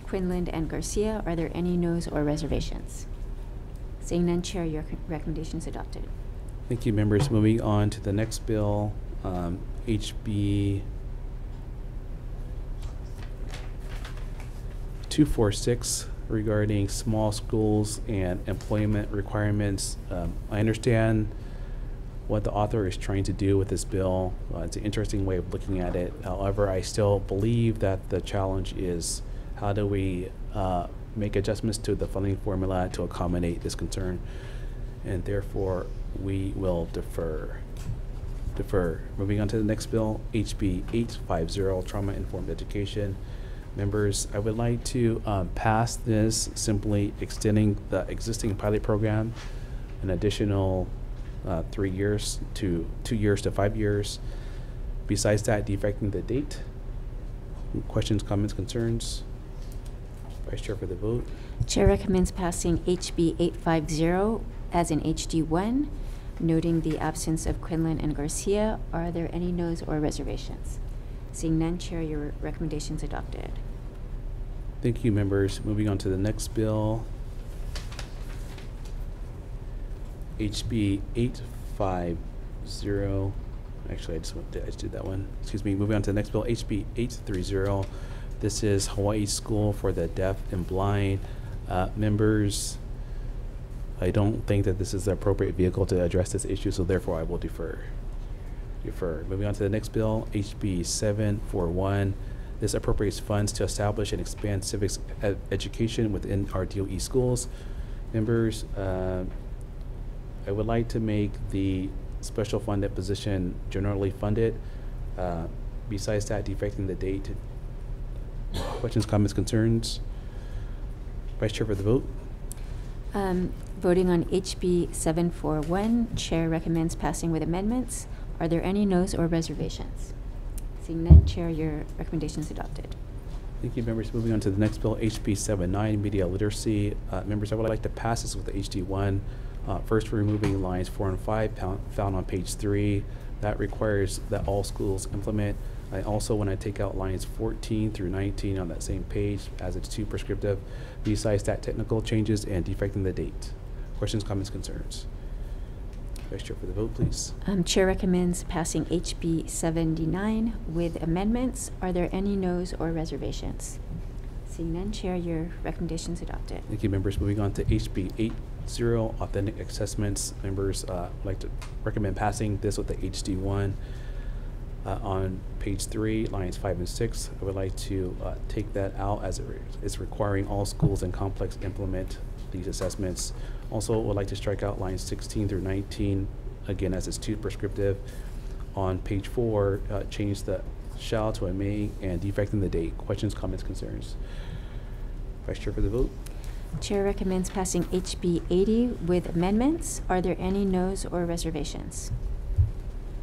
Quinlan and Garcia, are there any no's or reservations? Seeing none, Chair, your recommendation is adopted. Thank you, members. Moving on to the next bill, HB 246 regarding small schools and employment requirements. I understand what the author is trying to do with this bill. It's an interesting way of looking at it. However, I still believe that the challenge is how do we make adjustments to the funding formula to accommodate this concern, and therefore we will defer. Moving on to the next bill, HB 850, Trauma-Informed Education. Members, I would like to pass this, simply extending the existing pilot program an additional 3 years to 2 years to 5 years. Besides that, defecting the date. Questions, comments, concerns? Vice Chair for the vote. Chair recommends passing HB 850 as an HD1, noting the absence of Quinlan and Garcia. Are there any no's or reservations? Seeing none, Chair, your recommendation is adopted. Thank you, members. Moving on to the next bill, HB 850. Actually, I just did that one. Excuse me. Moving on to the next bill, HB 830. This is Hawai'i School for the Deaf and Blind. Members, I don't think that this is the appropriate vehicle to address this issue, so therefore I will defer. Moving on to the next bill, HB 741. This appropriates funds to establish and expand civics education within our DOE schools. Members, I would like to make the special funded position generally funded. Besides that, defecting the date. Questions, comments, concerns? Vice Chair for the vote. Voting on HB 741, Chair recommends passing with amendments. Are there any no's or reservations? Seeing none, Chair, your recommendation is adopted. Thank you, members. Moving on to the next bill, HB 79, Media Literacy. Members, I would like to pass this with the HD1. First, removing lines 4 and 5 found on page 3. That requires that all schools implement. I also want to take out lines 14 through 19 on that same page, as it's too prescriptive. Besides that, technical changes and defecting the date. Questions, comments, concerns? Vice Chair for the vote, please. Chair recommends passing HB 79 with amendments. Are there any no's or reservations? Seeing none, Chair, your recommendation is adopted. Thank you, members. Moving on to HB 80, Authentic Assessments. Members, like to recommend passing this with the HD1. On page 3, lines 5 and 6, I would like to take that out as it's requiring all schools and complex implement these assessments. Also, would like to strike out lines 16 through 19, again, as it's too prescriptive. On page 4, change the shall to a may, and defecting the date. Questions, comments, concerns? Vice Chair for the vote. Chair recommends passing HB 80 with amendments. Are there any noes or reservations?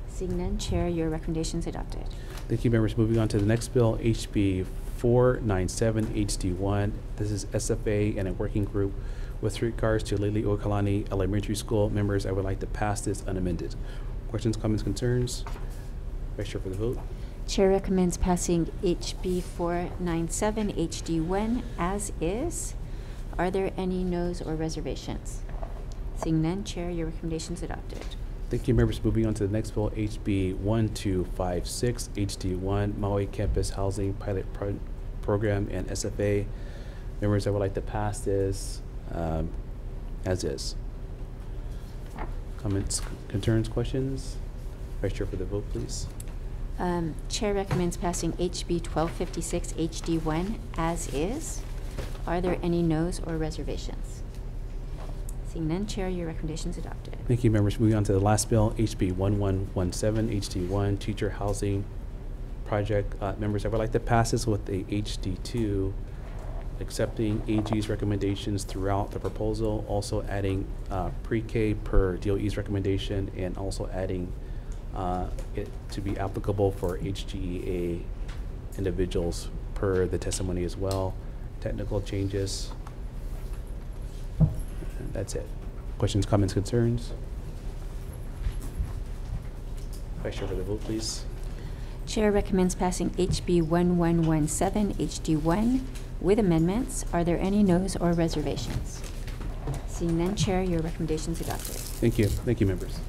Seeing none, Chair, your recommendation is adopted. Thank you, members. Moving on to the next bill, HB 497 HD1. This is SFA and a working group with regards to Lili'uokalani Elementary School. Members, I would like to pass this unamended. Questions, comments, concerns? Vice Chair for the vote. Chair recommends passing HB 497 HD1 as is. Are there any noes or reservations? Seeing none, Chair, your recommendation is adopted. Thank you, members. Moving on to the next bill, HB 1256 HD1, Maui Campus Housing Pilot Program and SFA. Members, I would like to pass this as is. Comments, concerns, questions? Vice Chair for the vote, please. Chair recommends passing HB 1256 HD1 as is. Are there any noes or reservations? Seeing none, Chair, your recommendation is adopted. Thank you, members. Moving on to the last bill, HB 1117 HD1, Teacher Housing Project. Members, I would like to pass this with a HD2, accepting AG's recommendations throughout the proposal, also adding pre-K per DOE's recommendation, and also adding it to be applicable for HGEA individuals per the testimony as well. Technical changes. And that's it. Questions, comments, concerns? Vice Chair for the vote, please. Chair recommends passing HB 1117 HD1 with amendments. Are there any noes or reservations? Seeing none, Chair, your recommendation is adopted. Thank you. Thank you, members.